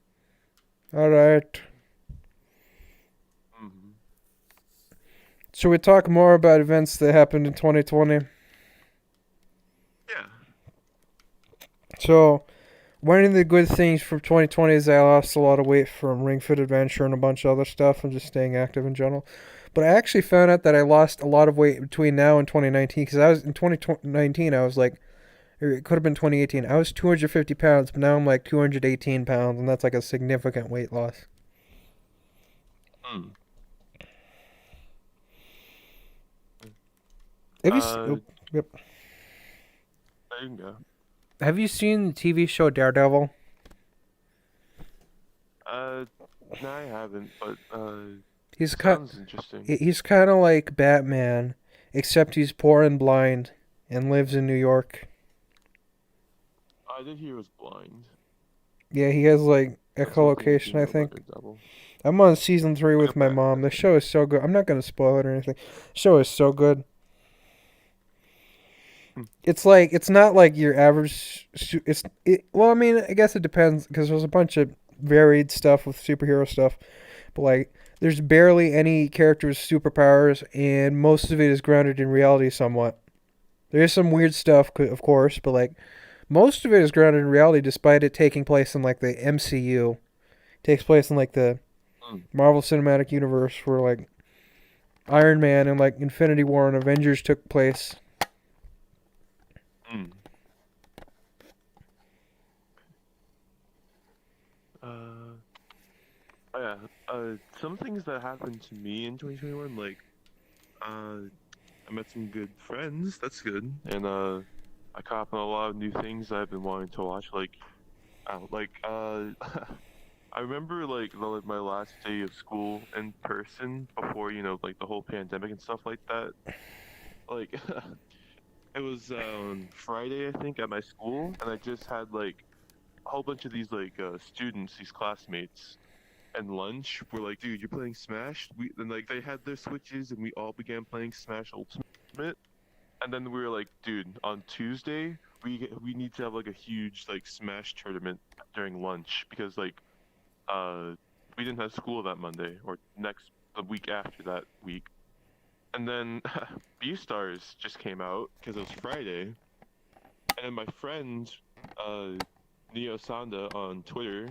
Alright. Mm-hmm. Should we talk more about events that happened in 2020? Yeah. So, one of the good things from 2020 is I lost a lot of weight from Ring Fit Adventure and a bunch of other stuff and just staying active in general. But I actually found out that I lost a lot of weight between now and 2019 because I was in 2019 I was like, or it could have been 2018. I was 250 pounds, but now I'm like 218 pounds, and that's like a significant weight loss. Have you? Yep. There you go. Have you seen the TV show Daredevil? No, I haven't, but Sounds interesting. He's kind of like Batman, except he's poor and blind, and lives in New York. I did hear he was blind. Yeah, he has like echolocation, I think. I'm on season 3 with my mom. The show is so good. I'm not gonna spoil it or anything. The show is so good. It's not like your average. Well, I mean, I guess it depends because there's a bunch of varied stuff with superhero stuff, but like there's barely any characters' superpowers, and most of it is grounded in reality somewhat. There is some weird stuff, of course, but like most of it is grounded in reality, despite it taking place in like the MCU. It takes place in like the Marvel Cinematic Universe, where like Iron Man and like Infinity War and Avengers took place. Some things that happened to me in 2021, like, I met some good friends. That's good, and I caught up on a lot of new things I've been wanting to watch. I remember my last day of school in person before like the whole pandemic and stuff like that. Like, it was Friday, I think, at my school, and I just had like a whole bunch of these students, these classmates, and lunch. We're like, dude, you're playing Smash. Then like they had their Switches, and we all began playing Smash Ultimate. And then we were like, dude, on Tuesday we need to have like a huge like Smash tournament during lunch because like we didn't have school that Monday or the week after that week. And then B-Stars just came out because it was Friday. And then my friend, Neo Sanda on Twitter,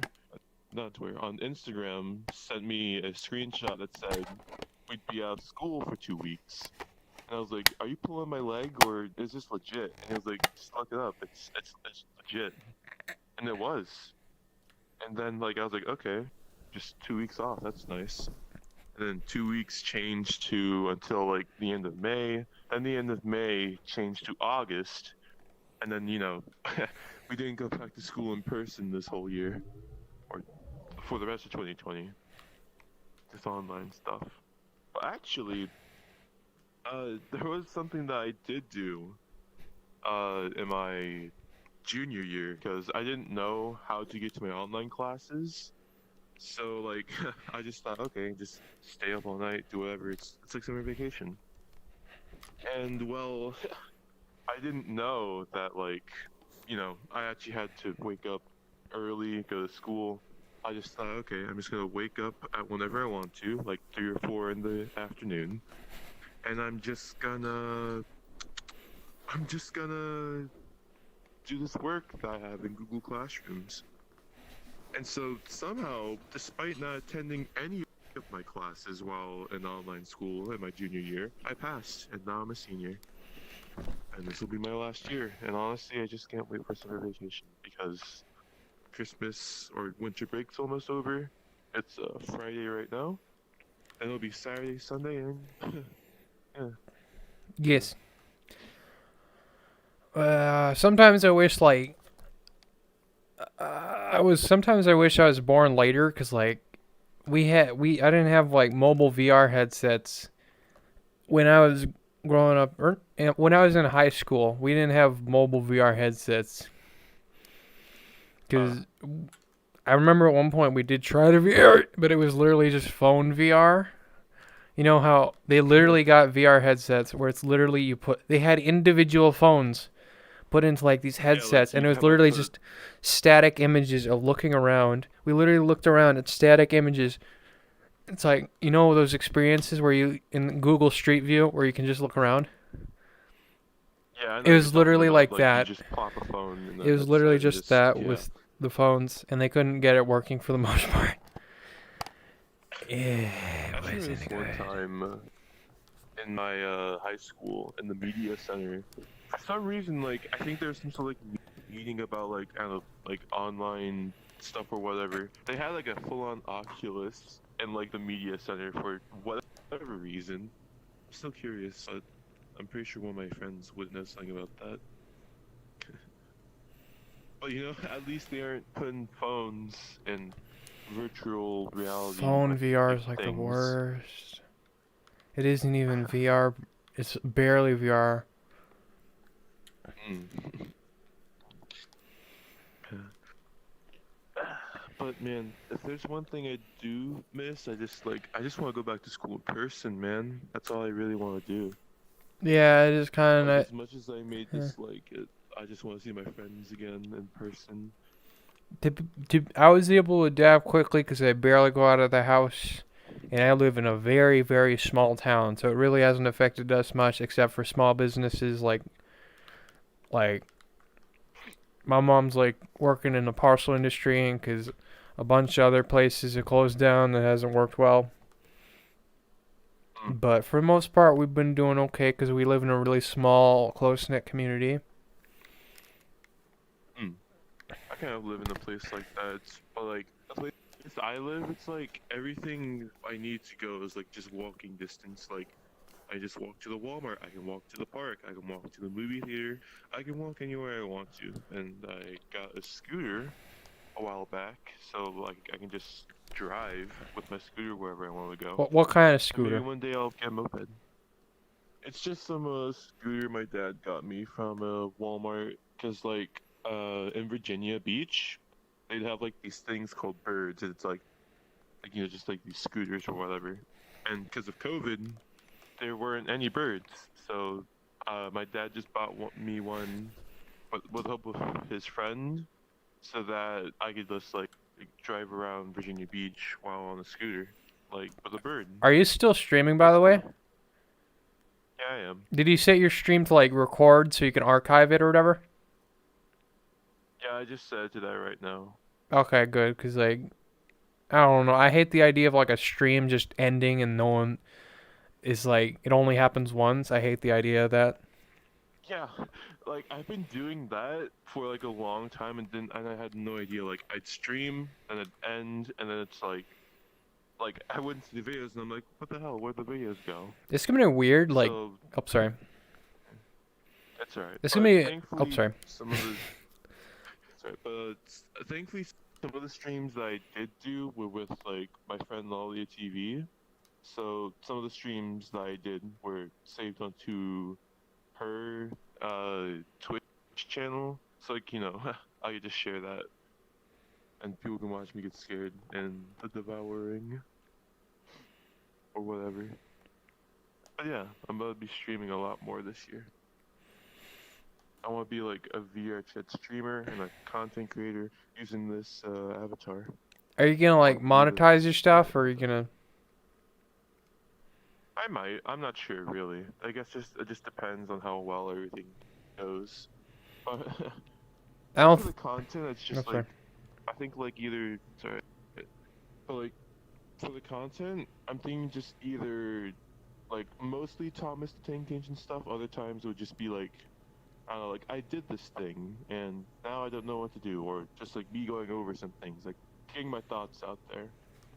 not Twitter, on Instagram, sent me a screenshot that said we'd be out of school for 2 weeks. And I was like, "Are you pulling my leg, or is this legit?" And he was like, "Just look it up. It's legit." And it was. And then like I was like, "Okay, just 2 weeks off. That's nice." And then 2 weeks changed to until like the end of May. Then the end of May changed to August. And then, we didn't go back to school in person this whole year. Or for the rest of 2020. Just online stuff. But actually, there was something that I did do in my junior year, because I didn't know how to get to my online classes. So like I just thought, okay, just stay up all night, do whatever. It's like summer vacation. And well, I didn't know that like, I actually had to wake up early, go to school. I just thought, okay, I'm just gonna wake up at whenever I want to, like 3 or 4 in the afternoon, and I'm just gonna do this work that I have in Google Classrooms. And so somehow, despite not attending any of my classes while in online school in my junior year, I passed, and now I'm a senior. And this will be my last year. And honestly, I just can't wait for summer vacation, because Christmas or winter break's almost over. It's Friday right now, and it'll be Saturday, Sunday, and yeah. Yes. Sometimes I wish like sometimes I wish I was born later, cause like I didn't have like mobile VR headsets when I was growing up, or when I was in high school. We didn't have mobile VR headsets, cause I remember at one point we did try the VR, but it was literally just phone VR. You know how they literally got VR headsets where it's literally they had individual phones put into like these headsets, and it was literally just static images of looking around. We literally looked around at static images. It's like, those experiences where you in Google Street View where you can just look around. Yeah, I know It you're was talking literally about, like like, that. you just plop a phone in the It was literally headset and just that yeah. with the phones, and they couldn't get it working for the most part. Yeah, I remember this one time in my high school in the media center. For some reason, like, I think there's some sort of like meeting about like, I don't know, like online stuff or whatever. They had like a full-on Oculus in like the media center for whatever reason. I'm still curious. I'm pretty sure one of my friends would know something about that. But at least they aren't putting phones in virtual reality. Phone VR is like the worst. It isn't even VR. It's barely VR. But man, if there's one thing I do miss, I just want to go back to school in person, man. That's all I really want to do. Yeah, it is kind of. As much as I may dislike it, I just want to see my friends again in person. I was able to adapt quickly because I barely go out of the house, and I live in a very, very small town, so it really hasn't affected us much, except for small businesses like my mom's like working in the parcel industry, and because a bunch of other places have closed down, that hasn't worked well. But for the most part, we've been doing okay because we live in a really small, close-knit community. I kind of live in a place like that, but like the place I live, it's like everything I need to go is like just walking distance. Like I just walk to the Walmart, I can walk to the park, I can walk to the movie theater, I can walk anywhere I want to. And I got a scooter a while back, so like I can just drive with my scooter wherever I want to go. What kind of scooter? Maybe one day I'll get a moped. It's just some scooter my dad got me from Walmart, cause like in Virginia Beach, they'd have like these things called birds, and it's like just like these scooters or whatever. And because of COVID, there weren't any birds, so my dad just bought me one, but with the help of his friend, so that I could just like drive around Virginia Beach while on a scooter, like with a bird. Are you still streaming, by the way? Yeah, I am. Did you set your stream to like record so you can archive it or whatever? Yeah, I just said to that right now. Okay, good. Cause like, I don't know. I hate the idea of like a stream just ending and no one is like, it only happens once. I hate the idea of that. Yeah, like I've been doing that for like a long time, and I had no idea. Like I'd stream, and it'd end, and then it's like I went to the videos, and I'm like, what the hell? Where'd the videos go? It's gonna be weird. Like, So oh, sorry. that's alright. It's But gonna be. Oh, thankfully, sorry. some of the sorry, but thankfully some of the streams that I did do were with like my friend Lolly TV. So some of the streams that I did were saved onto her Twitch channel. So like I could just share that, and people can watch me get scared and the devouring or whatever. But yeah, I'm about to be streaming a lot more this year. I want to be like a Vrchat streamer and a content creator using this avatar. Are you gonna like monetize your stuff, or are you gonna? I might. I'm not sure really. I guess it just depends on how well everything goes. But I don't. for the content, it's just Okay. like I think like either sorry, but like for the content, I'm thinking just either like mostly Thomas the Tank Engine stuff. Other times it would just be like I don't know, like I did this thing and now I don't know what to do, or just like me going over some things, like getting my thoughts out there.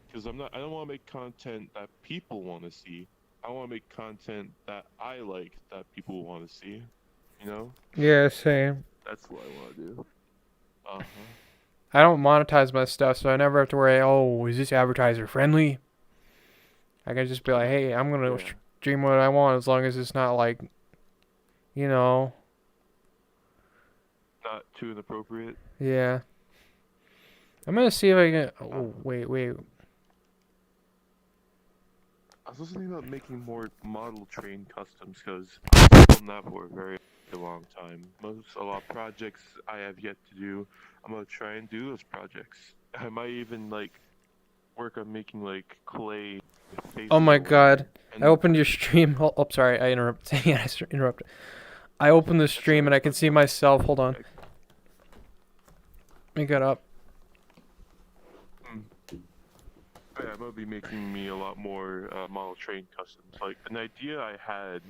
Because I don't want to make content that people want to see. I want to make content that I like that people want to see. You know? Yeah, same. That's what I want to do. Uh huh. I don't monetize my stuff, so I never have to worry. Oh, is this advertiser friendly? I can just be like, hey, I'm gonna Yeah. stream what I want as long as it's not like, you know. Not too inappropriate. Yeah. I'm gonna see if I can. Oh, wait. I was also thinking about making more model train customs because I've done that for a very long time. A lot of projects I have yet to do. I'm gonna try and do those projects. I might even like work on making like clay faces. Oh my or god. whatever. And I opened your stream. Oh, sorry, I interrupted. Yeah, I interrupted. I opened the stream and I can see myself. Hold on. Let me get up. Yeah, I'm gonna be making me a lot more model train customs. Like an idea I had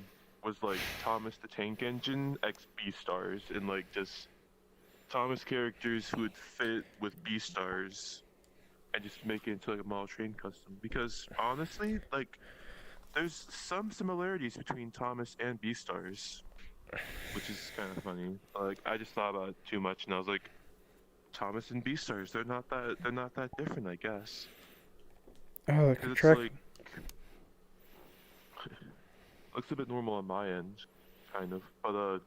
was like Thomas the Tank Engine X B stars, and like just Thomas characters who would fit with B stars, and just make it into like a model train custom. Because honestly, like there's some similarities between Thomas and B stars, which is kind of funny. Like I just thought about it too much, and I was like, Thomas and B stars, they're not that different, I guess. Oh, the 'Cause it's track. like looks a bit normal on my end, kind of. But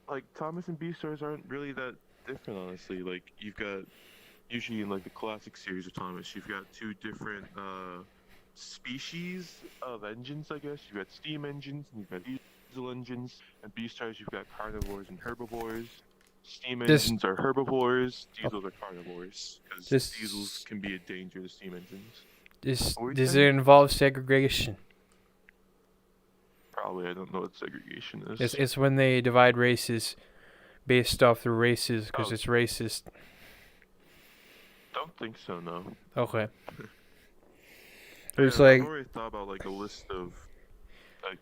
like Thomas and B stars aren't really that different, honestly. Like you've got usually in like the classic series of Thomas, you've got two different species of engines, I guess. You've got steam engines and you've got diesel engines. And B stars, you've got carnivores and herbivores. Steam engines are herbivores, diesels are carnivores, because diesels can be a danger to steam engines. Does it involve segregation? Probably, I don't know what segregation is. It's when they divide races based off the races because it's racist. Don't think so, no. Okay. I've already thought about like a list of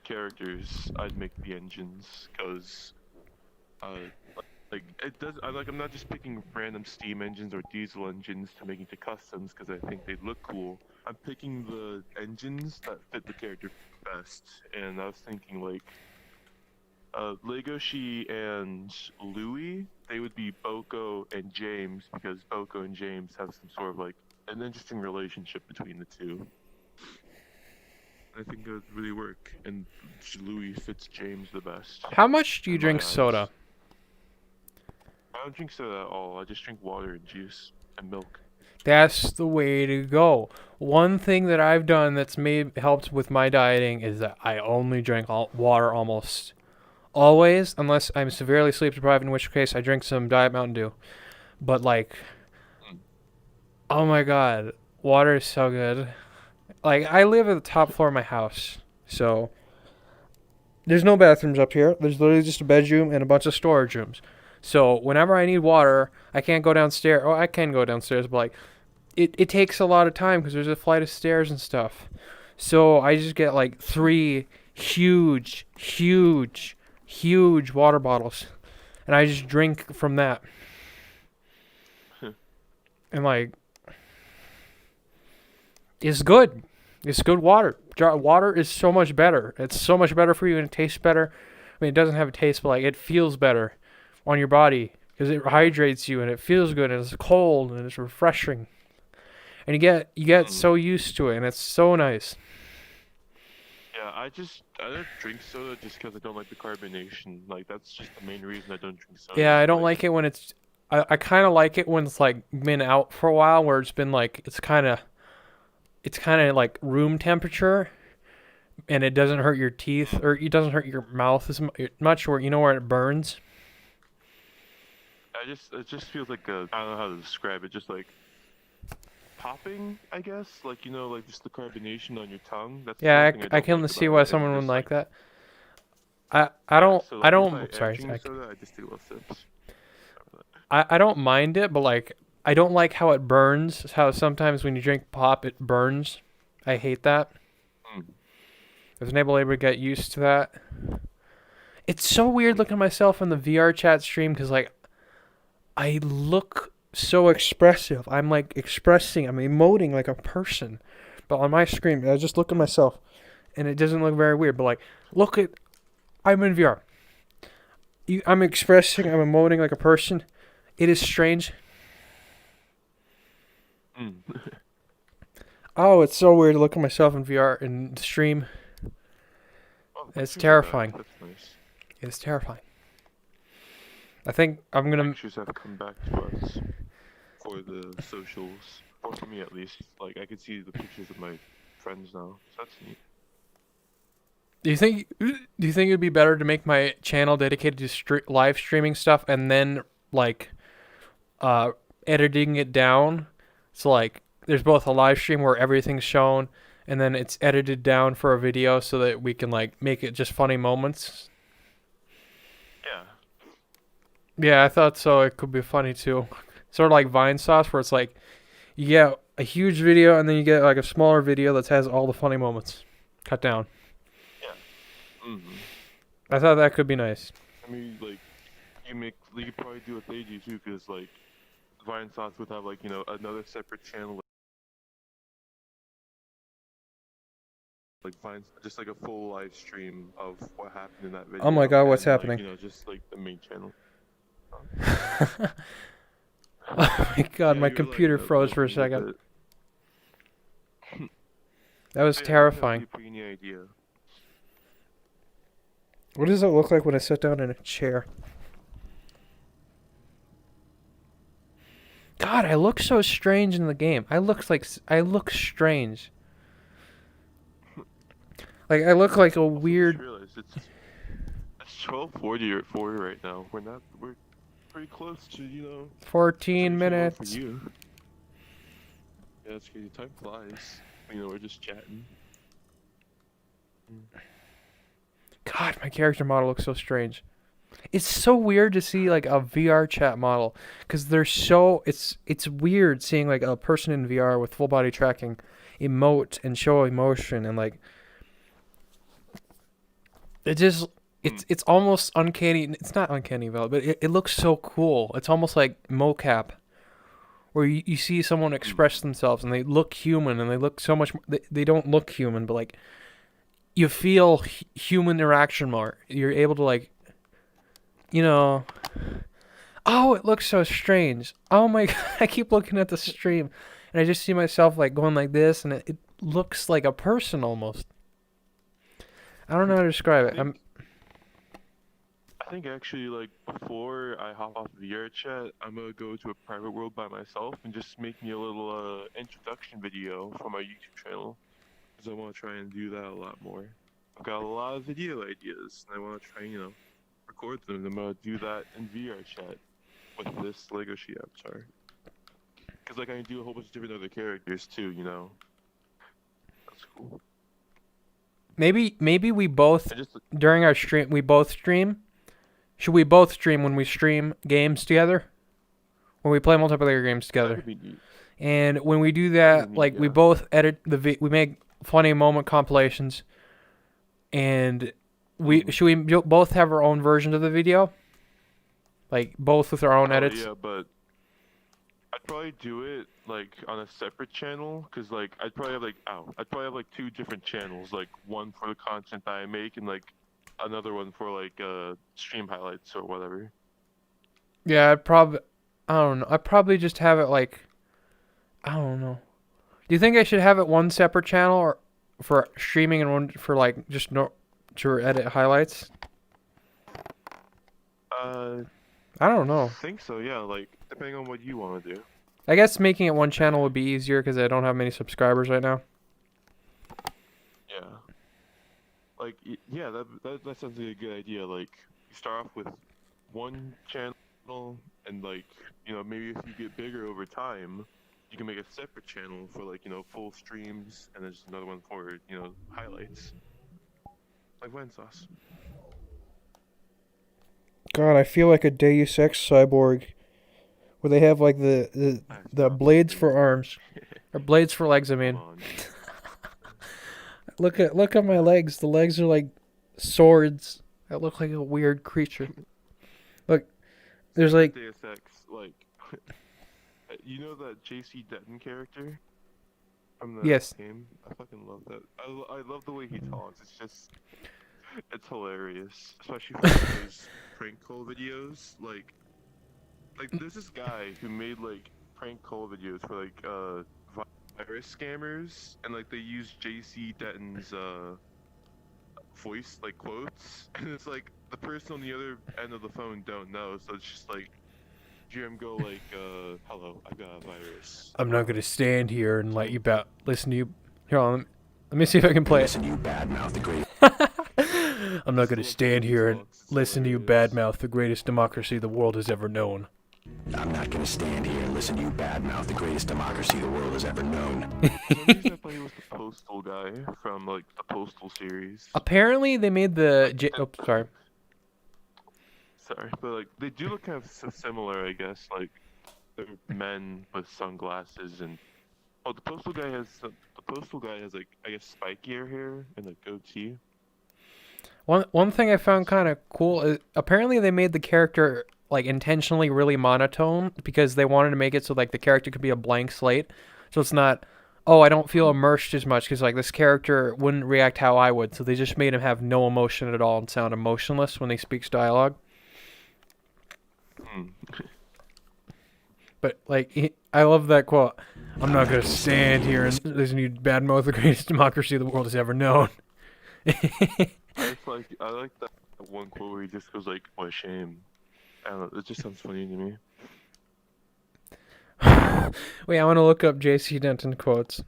characters I'd make the engines, because like it does. I'm not just picking random steam engines or diesel engines to make into customs because I think they'd look cool. I'm picking the engines that fit the character best, and I was thinking like Legoshi and Louis, they would be Boko and James, because Boko and James have some sort of like an interesting relationship between the two. I think that would really work, and Louis fits James the best. How much do you drink soda? I don't drink soda at all. I just drink water and juice and milk. That's the way to go. One thing that I've done that's helped with my dieting is that I only drink water almost always, unless I'm severely sleep deprived, in which case I drink some Diet Mountain Dew. But like, oh my god, water is so good. Like, I live at the top floor of my house, so there's no bathrooms up here. There's literally just a bedroom and a bunch of storage rooms. So whenever I need water, I can't go downstairs. Oh, I can go downstairs, but like it takes a lot of time because there's a flight of stairs and stuff. So I just get like 3 huge water bottles, and I just drink from that. And like, it's good. It's good water. Water is so much better. It's so much better for you, and it tastes better. I mean, it doesn't have a taste, but like it feels better on your body because it hydrates you and it feels good and it's cold and it's refreshing. And you get so used to it, and it's so nice. Yeah, I don't drink soda just because I don't like the carbonation. Like that's just the main reason I don't drink soda. Yeah, I don't like it when it's. I kind of like it when it's like been out for a while, where it's been like it's kind of like room temperature, and it doesn't hurt your teeth or it doesn't hurt your mouth as much, where you know where it burns. It just feels like a, I don't know how to describe it, just like popping, I guess. Like like just the carbonation on your tongue. That's the Yeah, one thing I don't can like see about why it. And someone would just like like that. I don't so I like if don't I sorry. drink soda, I just take little sips. I don't mind it, but like I don't like how it burns. How sometimes when you drink pop, it burns. I hate that. Mm. I was never able to get used to that. It's so weird looking at myself in the VR chat stream because like I look so expressive. I'm like expressing. I'm emoting like a person. But on my screen, I just look at myself, and it doesn't look very weird. But like, look at I'm in VR. I'm expressing. I'm emoting like a person. It is strange. Mm. Oh, it's so weird to look at myself in VR and stream. Oh, It's pictures are back. terrifying. That's nice. It's terrifying. I think I'm gonna. Pictures have come back to us for the socials, or for me at least. Like I could see the pictures of my friends now. So that's neat. Do you think it'd be better to make my channel dedicated to live streaming stuff and then like uh editing it down? So like there's both a live stream where everything's shown and then it's edited down for a video so that we can like make it just funny moments. Yeah. Yeah, I thought so. It could be funny too. Sort of like Vine Sauce where it's like you get a huge video and then you get like a smaller video that has all the funny moments cut down. Mm-hmm. I thought that could be nice. I mean, like, you could probably do what they do too, because like, Vine Sauce would have like another separate channel, like Vine, just like a full live stream of what happened in that video. Oh my god, what's and, happening? Like, just like the main channel. Oh my god, Yeah, my you were, computer like, froze for a messing with second. it. That was Yeah, terrifying. that's a pretty neat idea. What does it look like when I sit down in a chair? God, I look so strange in the game. I look strange. Like I look like a Also, weird. just realized it's 12:40 or 40 right now. We're pretty close to 14 finishing work minutes. for you. Yeah, that's crazy. Time flies. We're just chatting. God, my character model looks so strange. It's so weird to see like a VR chat model because they're so it's weird seeing like a person in VR with full body tracking emote and show emotion and like it's almost uncanny. It's not uncanny valley, but it looks so cool. It's almost like mocap where you see someone express themselves and they look human and they look so much they don't look human, but like you feel human interaction more. You're able to like oh, it looks so strange. Oh my god, I keep looking at the stream and I just see myself like going like this and it looks like a person almost. I don't know how to describe it. I think actually, like, before I hop off VRChat, I'm gonna go to a private world by myself and just make me a little introduction video for my YouTube channel, because I want to try and do that a lot more. I've got a lot of video ideas, and I want to try, record them. And I'm gonna do that in VRChat with this Lego Sheet avatar. Because like I can do a whole bunch of different other characters too, That's cool. maybe we both I just during our stream we both stream. Should we both stream when we stream games together? When we play multiplayer games that together. could be neat. And when we do That that, could be like neat, we yeah. both edit we make funny moment compilations, and should we both have our own version of the video, like both with our own edits? Yeah, but I'd probably do it like on a separate channel, cause like I'd probably have like 2 different channels, like one for the content that I make and like another one for like stream highlights or whatever. Yeah, I don't know. I'd probably just have it like, I don't know. Do you think I should have it one separate channel or for streaming and one for like just to edit highlights? I don't know. I think so, yeah, like depending on what you want to do. I guess making it one channel would be easier because I don't have many subscribers right now. Yeah. Like yeah, that sounds like a good idea. Like you start off with one channel and like, you know, maybe if you get bigger over time, you can make a separate channel for like, you know, full streams and then just another one for, you know, highlights. Like wine sauce. God, I feel like a Deus Ex cyborg, where they have like the blades for arms, or blades for legs. I mean, Come on. look at my legs. The legs are like swords. I look like a weird creature. Look, there's like Deus Ex, like you know that JC Denton character from the Yes. game? I fucking love that. I love the way he talks. It's just it's hilarious, especially for his prank call videos. Like there's this guy who made like prank call videos for like virus scammers, and like they use JC Denton's voice like quotes, and it's like the person on the other end of the phone don't know, so it's just like Jim go like hello, I've got a virus. I'm not gonna stand here and let you listen to you. Here on, let me see if I can play it. You badmouth the great. I'm not gonna stand here and listen to you badmouth the greatest democracy the world has ever known. I'm not gonna stand here and listen to you badmouth the greatest democracy the world has ever known. Sometimes I thought he was the Postal guy from like the Postal series. Apparently, they made the. Oh, sorry. Sorry, but like they do look kind of similar, I guess. Like they're men with sunglasses and the Postal guy has like I guess spikier hair and a goatee. One thing I found kind of cool is apparently they made the character like intentionally really monotone because they wanted to make it so like the character could be a blank slate, so it's not, oh, I don't feel immersed as much because like this character wouldn't react how I would, so they just made him have no emotion at all and sound emotionless when he speaks dialogue. But like I love that quote. I'm not gonna stand here and listen to you badmouth the greatest democracy the world has ever known. I like that one quote where he just goes like, "What a shame." I don't know, it just sounds funny to me. Wait, I want to look up J.C. Denton quotes.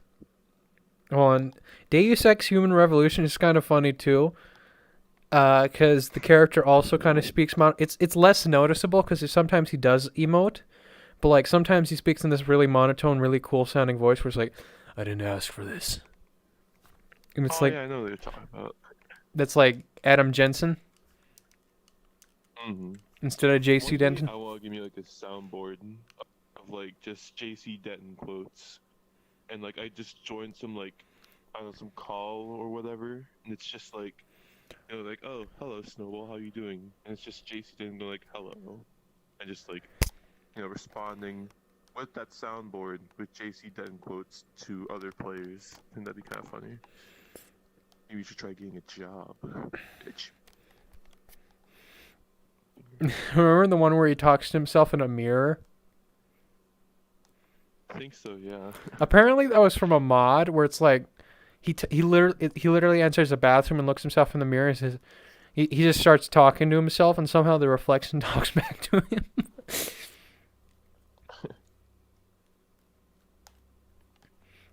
Hold on. Deus Ex Human Revolution is kind of funny too, because the character also kind of speaks. It's less noticeable because sometimes he does emote, but like sometimes he speaks in this really monotone, really cool sounding voice where it's like, "I didn't ask for this," and it's like yeah, I know what you're talking about. that's like Adam Jensen Mm-hmm. instead of J.C. One day, Denton. I want to give me like a soundboard of like just JC Denton quotes, and like I just joined some like I don't know, some call or whatever, and it's just like, you know, like, oh, hello Snowball, how you doing? And it's just JC Denton going like hello, and just like, you know, responding with that soundboard with JC Denton quotes to other players. I think that'd be kind of funny. Maybe you should try getting a job, bitch. Remember the one where he talks to himself in a mirror? I think so, yeah. Apparently that was from a mod where it's like he literally enters a bathroom and looks himself in the mirror and says he just starts talking to himself and somehow the reflection talks back to him.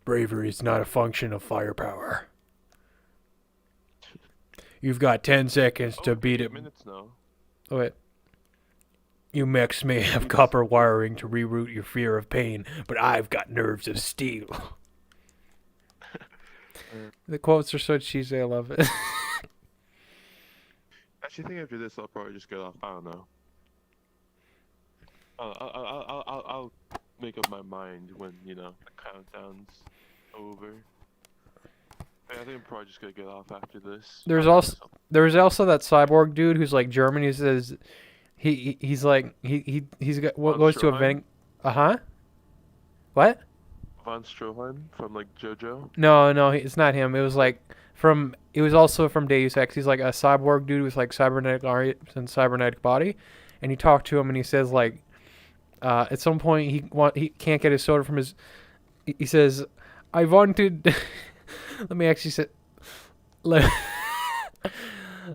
Bravery is not a function of firepower. You've got 10 seconds to beat it. Minutes now. Oh, wait. You mechs may have copper wiring to reroute your fear of pain, but I've got nerves of steel. The quotes are so cheesy. I love it. Actually, I think after this, I'll probably just get off. I don't know. I'll make up my mind when the countdown's over. I think I'm probably just gonna get off after this. There's also that cyborg dude who's like German. He says he's got what Von goes to a Stroheim? vending. Uh-huh. What? Von Stroheim from like JoJo. No, it's not him. It was like it was also from Deus Ex. He's like a cyborg dude with like cybernetic arms and cybernetic body, and you talk to him and he says like, at some point he can't get his soda from his. He says, "I wanted." Let me actually say.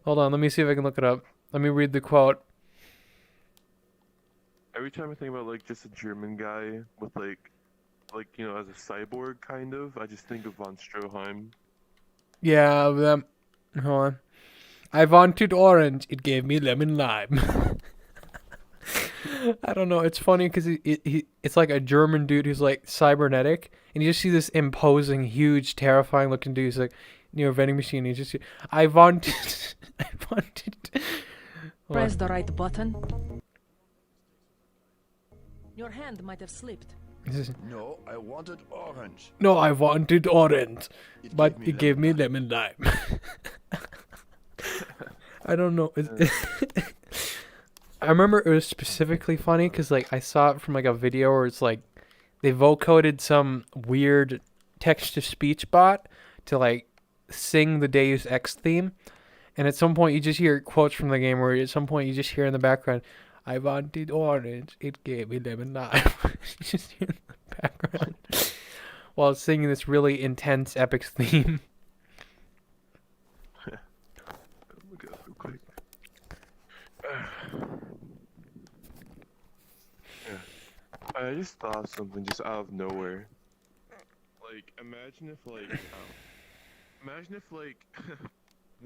Hold on. Let me see if I can look it up. Let me read the quote. Every time I think about like just a German guy with like as a cyborg kind of, I just think of Von Stroheim. Yeah, hold on. I wanted orange. It gave me lemon lime. I don't know. It's funny because it's like a German dude who's like cybernetic, and you just see this imposing, huge, terrifying looking dude. He's like near a vending machine. And you just I wanted. Press the right button. Your hand might have slipped. No, I wanted orange. No, I wanted orange, but gave me it gave me lemon lemon lime. I don't know. I remember it was specifically funny because like I saw it from like a video where it's like they vocoded some weird text-to-speech bot to like sing the Deus Ex theme, and at some point you just hear quotes from the game where at some point you just hear in the background, "I wanted orange, it gave me lemon lime." You just hear in the background while it's singing this really intense epic theme. Look it up real quick. Yeah. I just thought of something just out of nowhere. Like, imagine if well,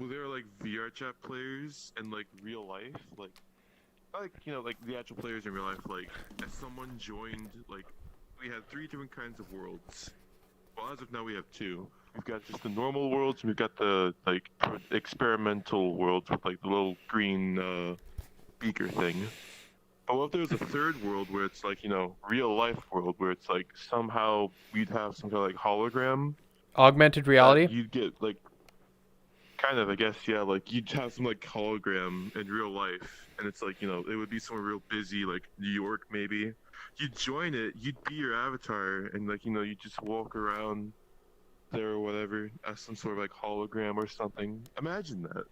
there were like VR chat players in like real life, like like the actual players in real life. Like, if someone joined, like, we had 3 different kinds of worlds. Well, as of now, we have 2. We've got just the normal worlds, and we've got the like experimental worlds with like the little green beaker thing. But what if there was a third world where it's like real life world where it's like somehow we'd have some kind of like hologram. Augmented reality? You'd get like kind of, I guess, yeah, like you'd have some like hologram in real life, and it's like it would be somewhere real busy, like New York maybe. You'd join it, you'd be your avatar, and like you just walk around there or whatever as some sort of like hologram or something. Imagine that.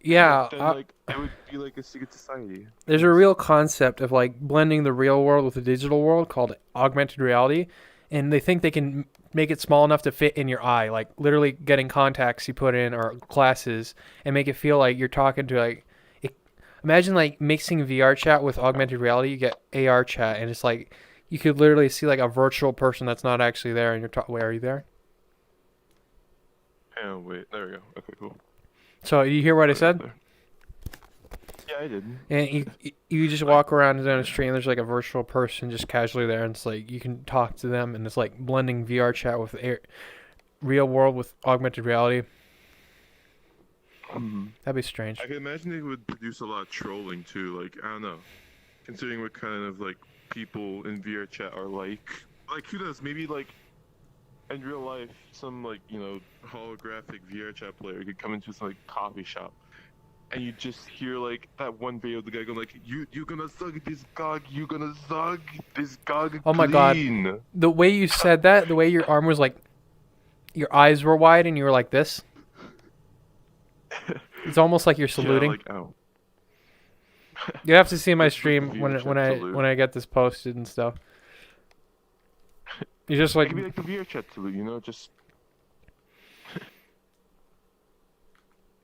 Yeah. Then like it would be like a secret society. There's a real concept of like blending the real world with the digital world called augmented reality, and they think they can make it small enough to fit in your eye, like literally getting contacts you put in or glasses, and make it feel like you're talking to like. Imagine like mixing VR chat with augmented reality. You get AR chat, and it's like you could literally see like a virtual person that's not actually there, and you're wait, are you there? Oh wait, there we go. Okay, cool. So you hear what I said? Yeah, I did. And you just walk around down the street and there's like a virtual person just casually there, and it's like you can talk to them, and it's like blending VR chat with real world with augmented reality. That'd be strange. I can imagine they would produce a lot of trolling too. Like, I don't know, considering what kind of like people in VR chat are like. Like, who knows? Maybe like in real life, some like holographic VR chat player could come into some like coffee shop, and you just hear like that one video of the guy going like, "You gonna suck this gog? You gonna suck this gog?" Oh my god! The way you said that, the way your arm was like, your eyes were wide and you were like this. It's almost like you're saluting. Yeah, like, oh. You have to see my It's like stream the VR chat salute. when I get this posted and stuff. You just like. Maybe like the VR chat salute, just.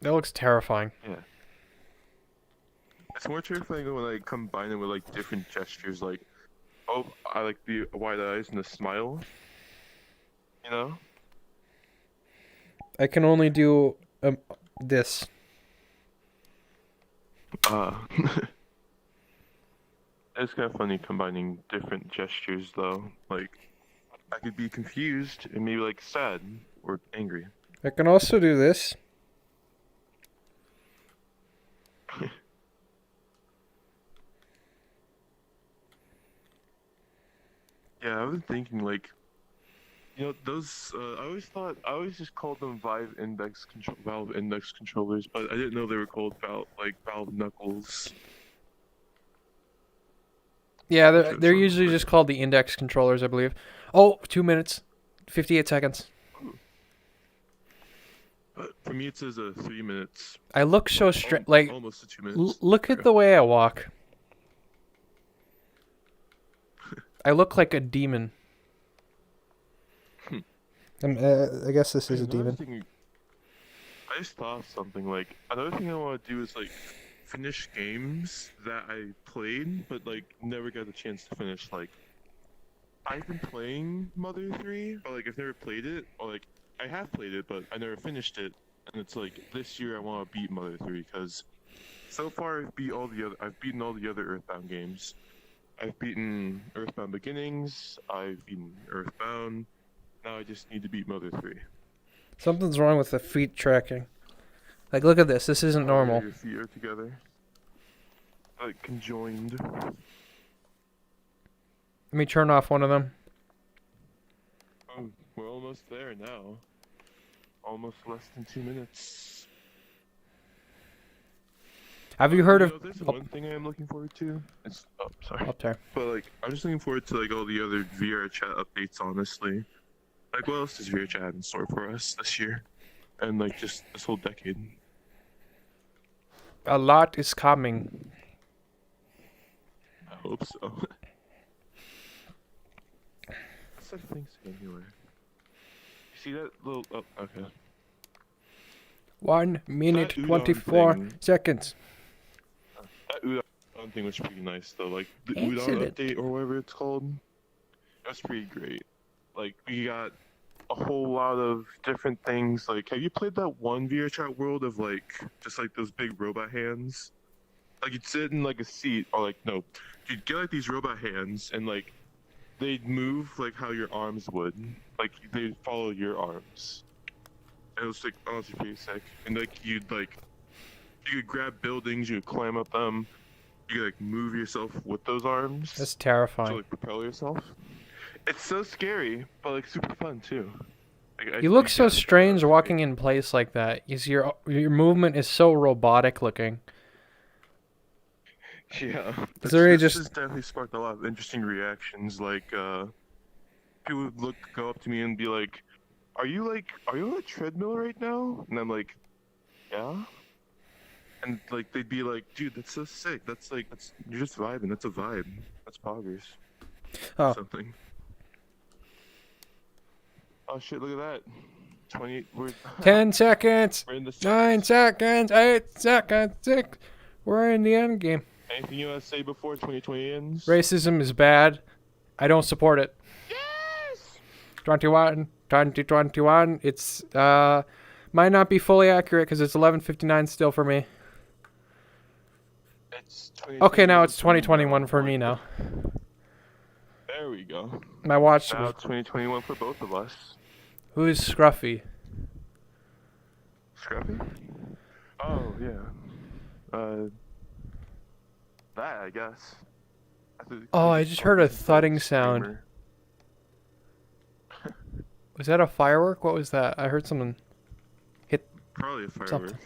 That looks terrifying. Yeah. It's more terrifying when I combine it with like different gestures, like, oh, I like the wide eyes and the smile. I can only do this. It's kind of funny combining different gestures, though. Like, I could be confused and maybe like sad or angry. I can also do this. Yeah, I was thinking like, those. I always just called them Valve Index controllers, but I didn't know they were called Valve Knuckles. Yeah, they're, Sure, they're so- usually just called the index controllers, I believe. Oh, 2 minutes, 58 seconds. But for me, it says 3 minutes. I look so like, almost 2 minutes. look at the way I walk. I look like a demon. I guess this is a demon. I just thought of something like another thing I want to do is like finish games that I played but like never got a chance to finish. Like I've been playing Mother 3, but like I've never played it, or like I have played it but I never finished it. And it's like this year I want to beat Mother 3 because so far I've beaten all the other Earthbound games. I've beaten Earthbound Beginnings, I've beaten Earthbound. Now I just need to beat Mother 3. Something's wrong with the feet tracking. Like, look at this. This isn't normal. Your feet are together. Like conjoined. Let me turn off one of them. Oh, we're almost there now. Almost less than 2 minutes. Have you heard of... There's one thing I am looking forward to. Sorry. Up there. But like, I'm just looking forward to like all the other Vrchat updates. Honestly, like, what else does Vrchat have in store for us this year, and like just this whole decade? A lot is coming. I hope so. What's that thing say anywhere? You see that little? Oh, okay. 1 minute, udon 24 thing. seconds. That udon thing was pretty nice though. Like the Excellent. udon update or whatever it's called. That's pretty great. Like we got a whole lot of different things. Like, have you played that one VRChat world of like just like those big robot hands? Like you'd sit in like a seat, or like no, you'd get like these robot hands, and like they'd move like how your arms would. Like they'd follow your arms. And it was like honestly pretty sick. And like you could grab buildings, you could climb up them, you could like move yourself with those arms. That's To terrifying. like propel yourself. It's so scary, but like super fun too. Like, You look so strange walking in place like that. Your movement is so robotic looking. Yeah. Is there really this just- has definitely sparked a lot of interesting reactions. Like people would go up to me and be like, are you on a treadmill right now? And I'm like, yeah. And like they'd be like, dude, that's so sick. You're just vibing. That's a vibe. That's poggers. Oh. Something. Oh shit! Look at that. 28. 10 seconds. We're in the 9 seconds. 8 seconds. 6. We're in the end game. Anything you want to say before 2020 ends? Racism is bad. I don't support it. Yes! 2021. It's, might not be fully accurate because it's 11:59 still for me. It's Okay, now it's 2021 for me now. There we go. My watch. Now it's 2021 for both of us. Who is Scruffy? Scrappy? Oh yeah. That I guess. Oh, I just heard a thudding sound. Was that a firework? What was that? I heard someone hit. Probably a firework. Something.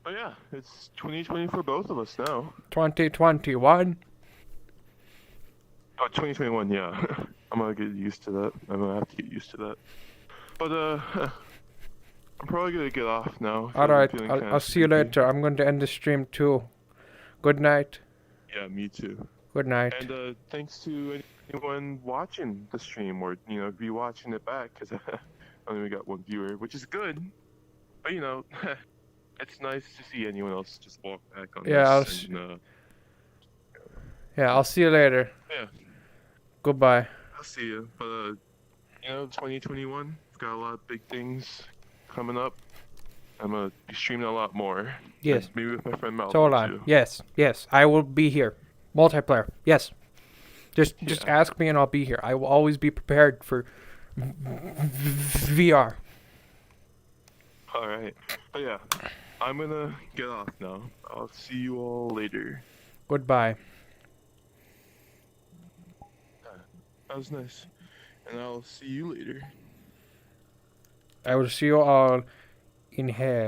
But yeah, it's 2020 for both of us now. 2021. Oh, 2021, yeah. I'm gonna get used to that. I'm gonna have to get used to that. But I'm probably gonna get off now. Alright, I'm feeling I'll kinda see you sleepy. later. I'm going to end the stream too. Good night. Yeah, me too. Good night. And thanks to anyone watching the stream, or be watching it back, because I only got one viewer, which is good. But it's nice to see anyone else just walk back on Yeah, this. Yeah, I'll see you later. Yeah, Goodbye. I'll see you. But 2021, we've got a lot of big things coming up. I'm gonna be streaming a lot more. Yes. And maybe with my friend Malcolm So hold on. too. Yes, I will be here. Multiplayer. Yes. Just ask me and I'll be here. I will always be prepared for VR. All right. But yeah, I'm gonna get off now. I'll see you all later. Goodbye. That was nice. And I'll see you later. I will see you all in hell.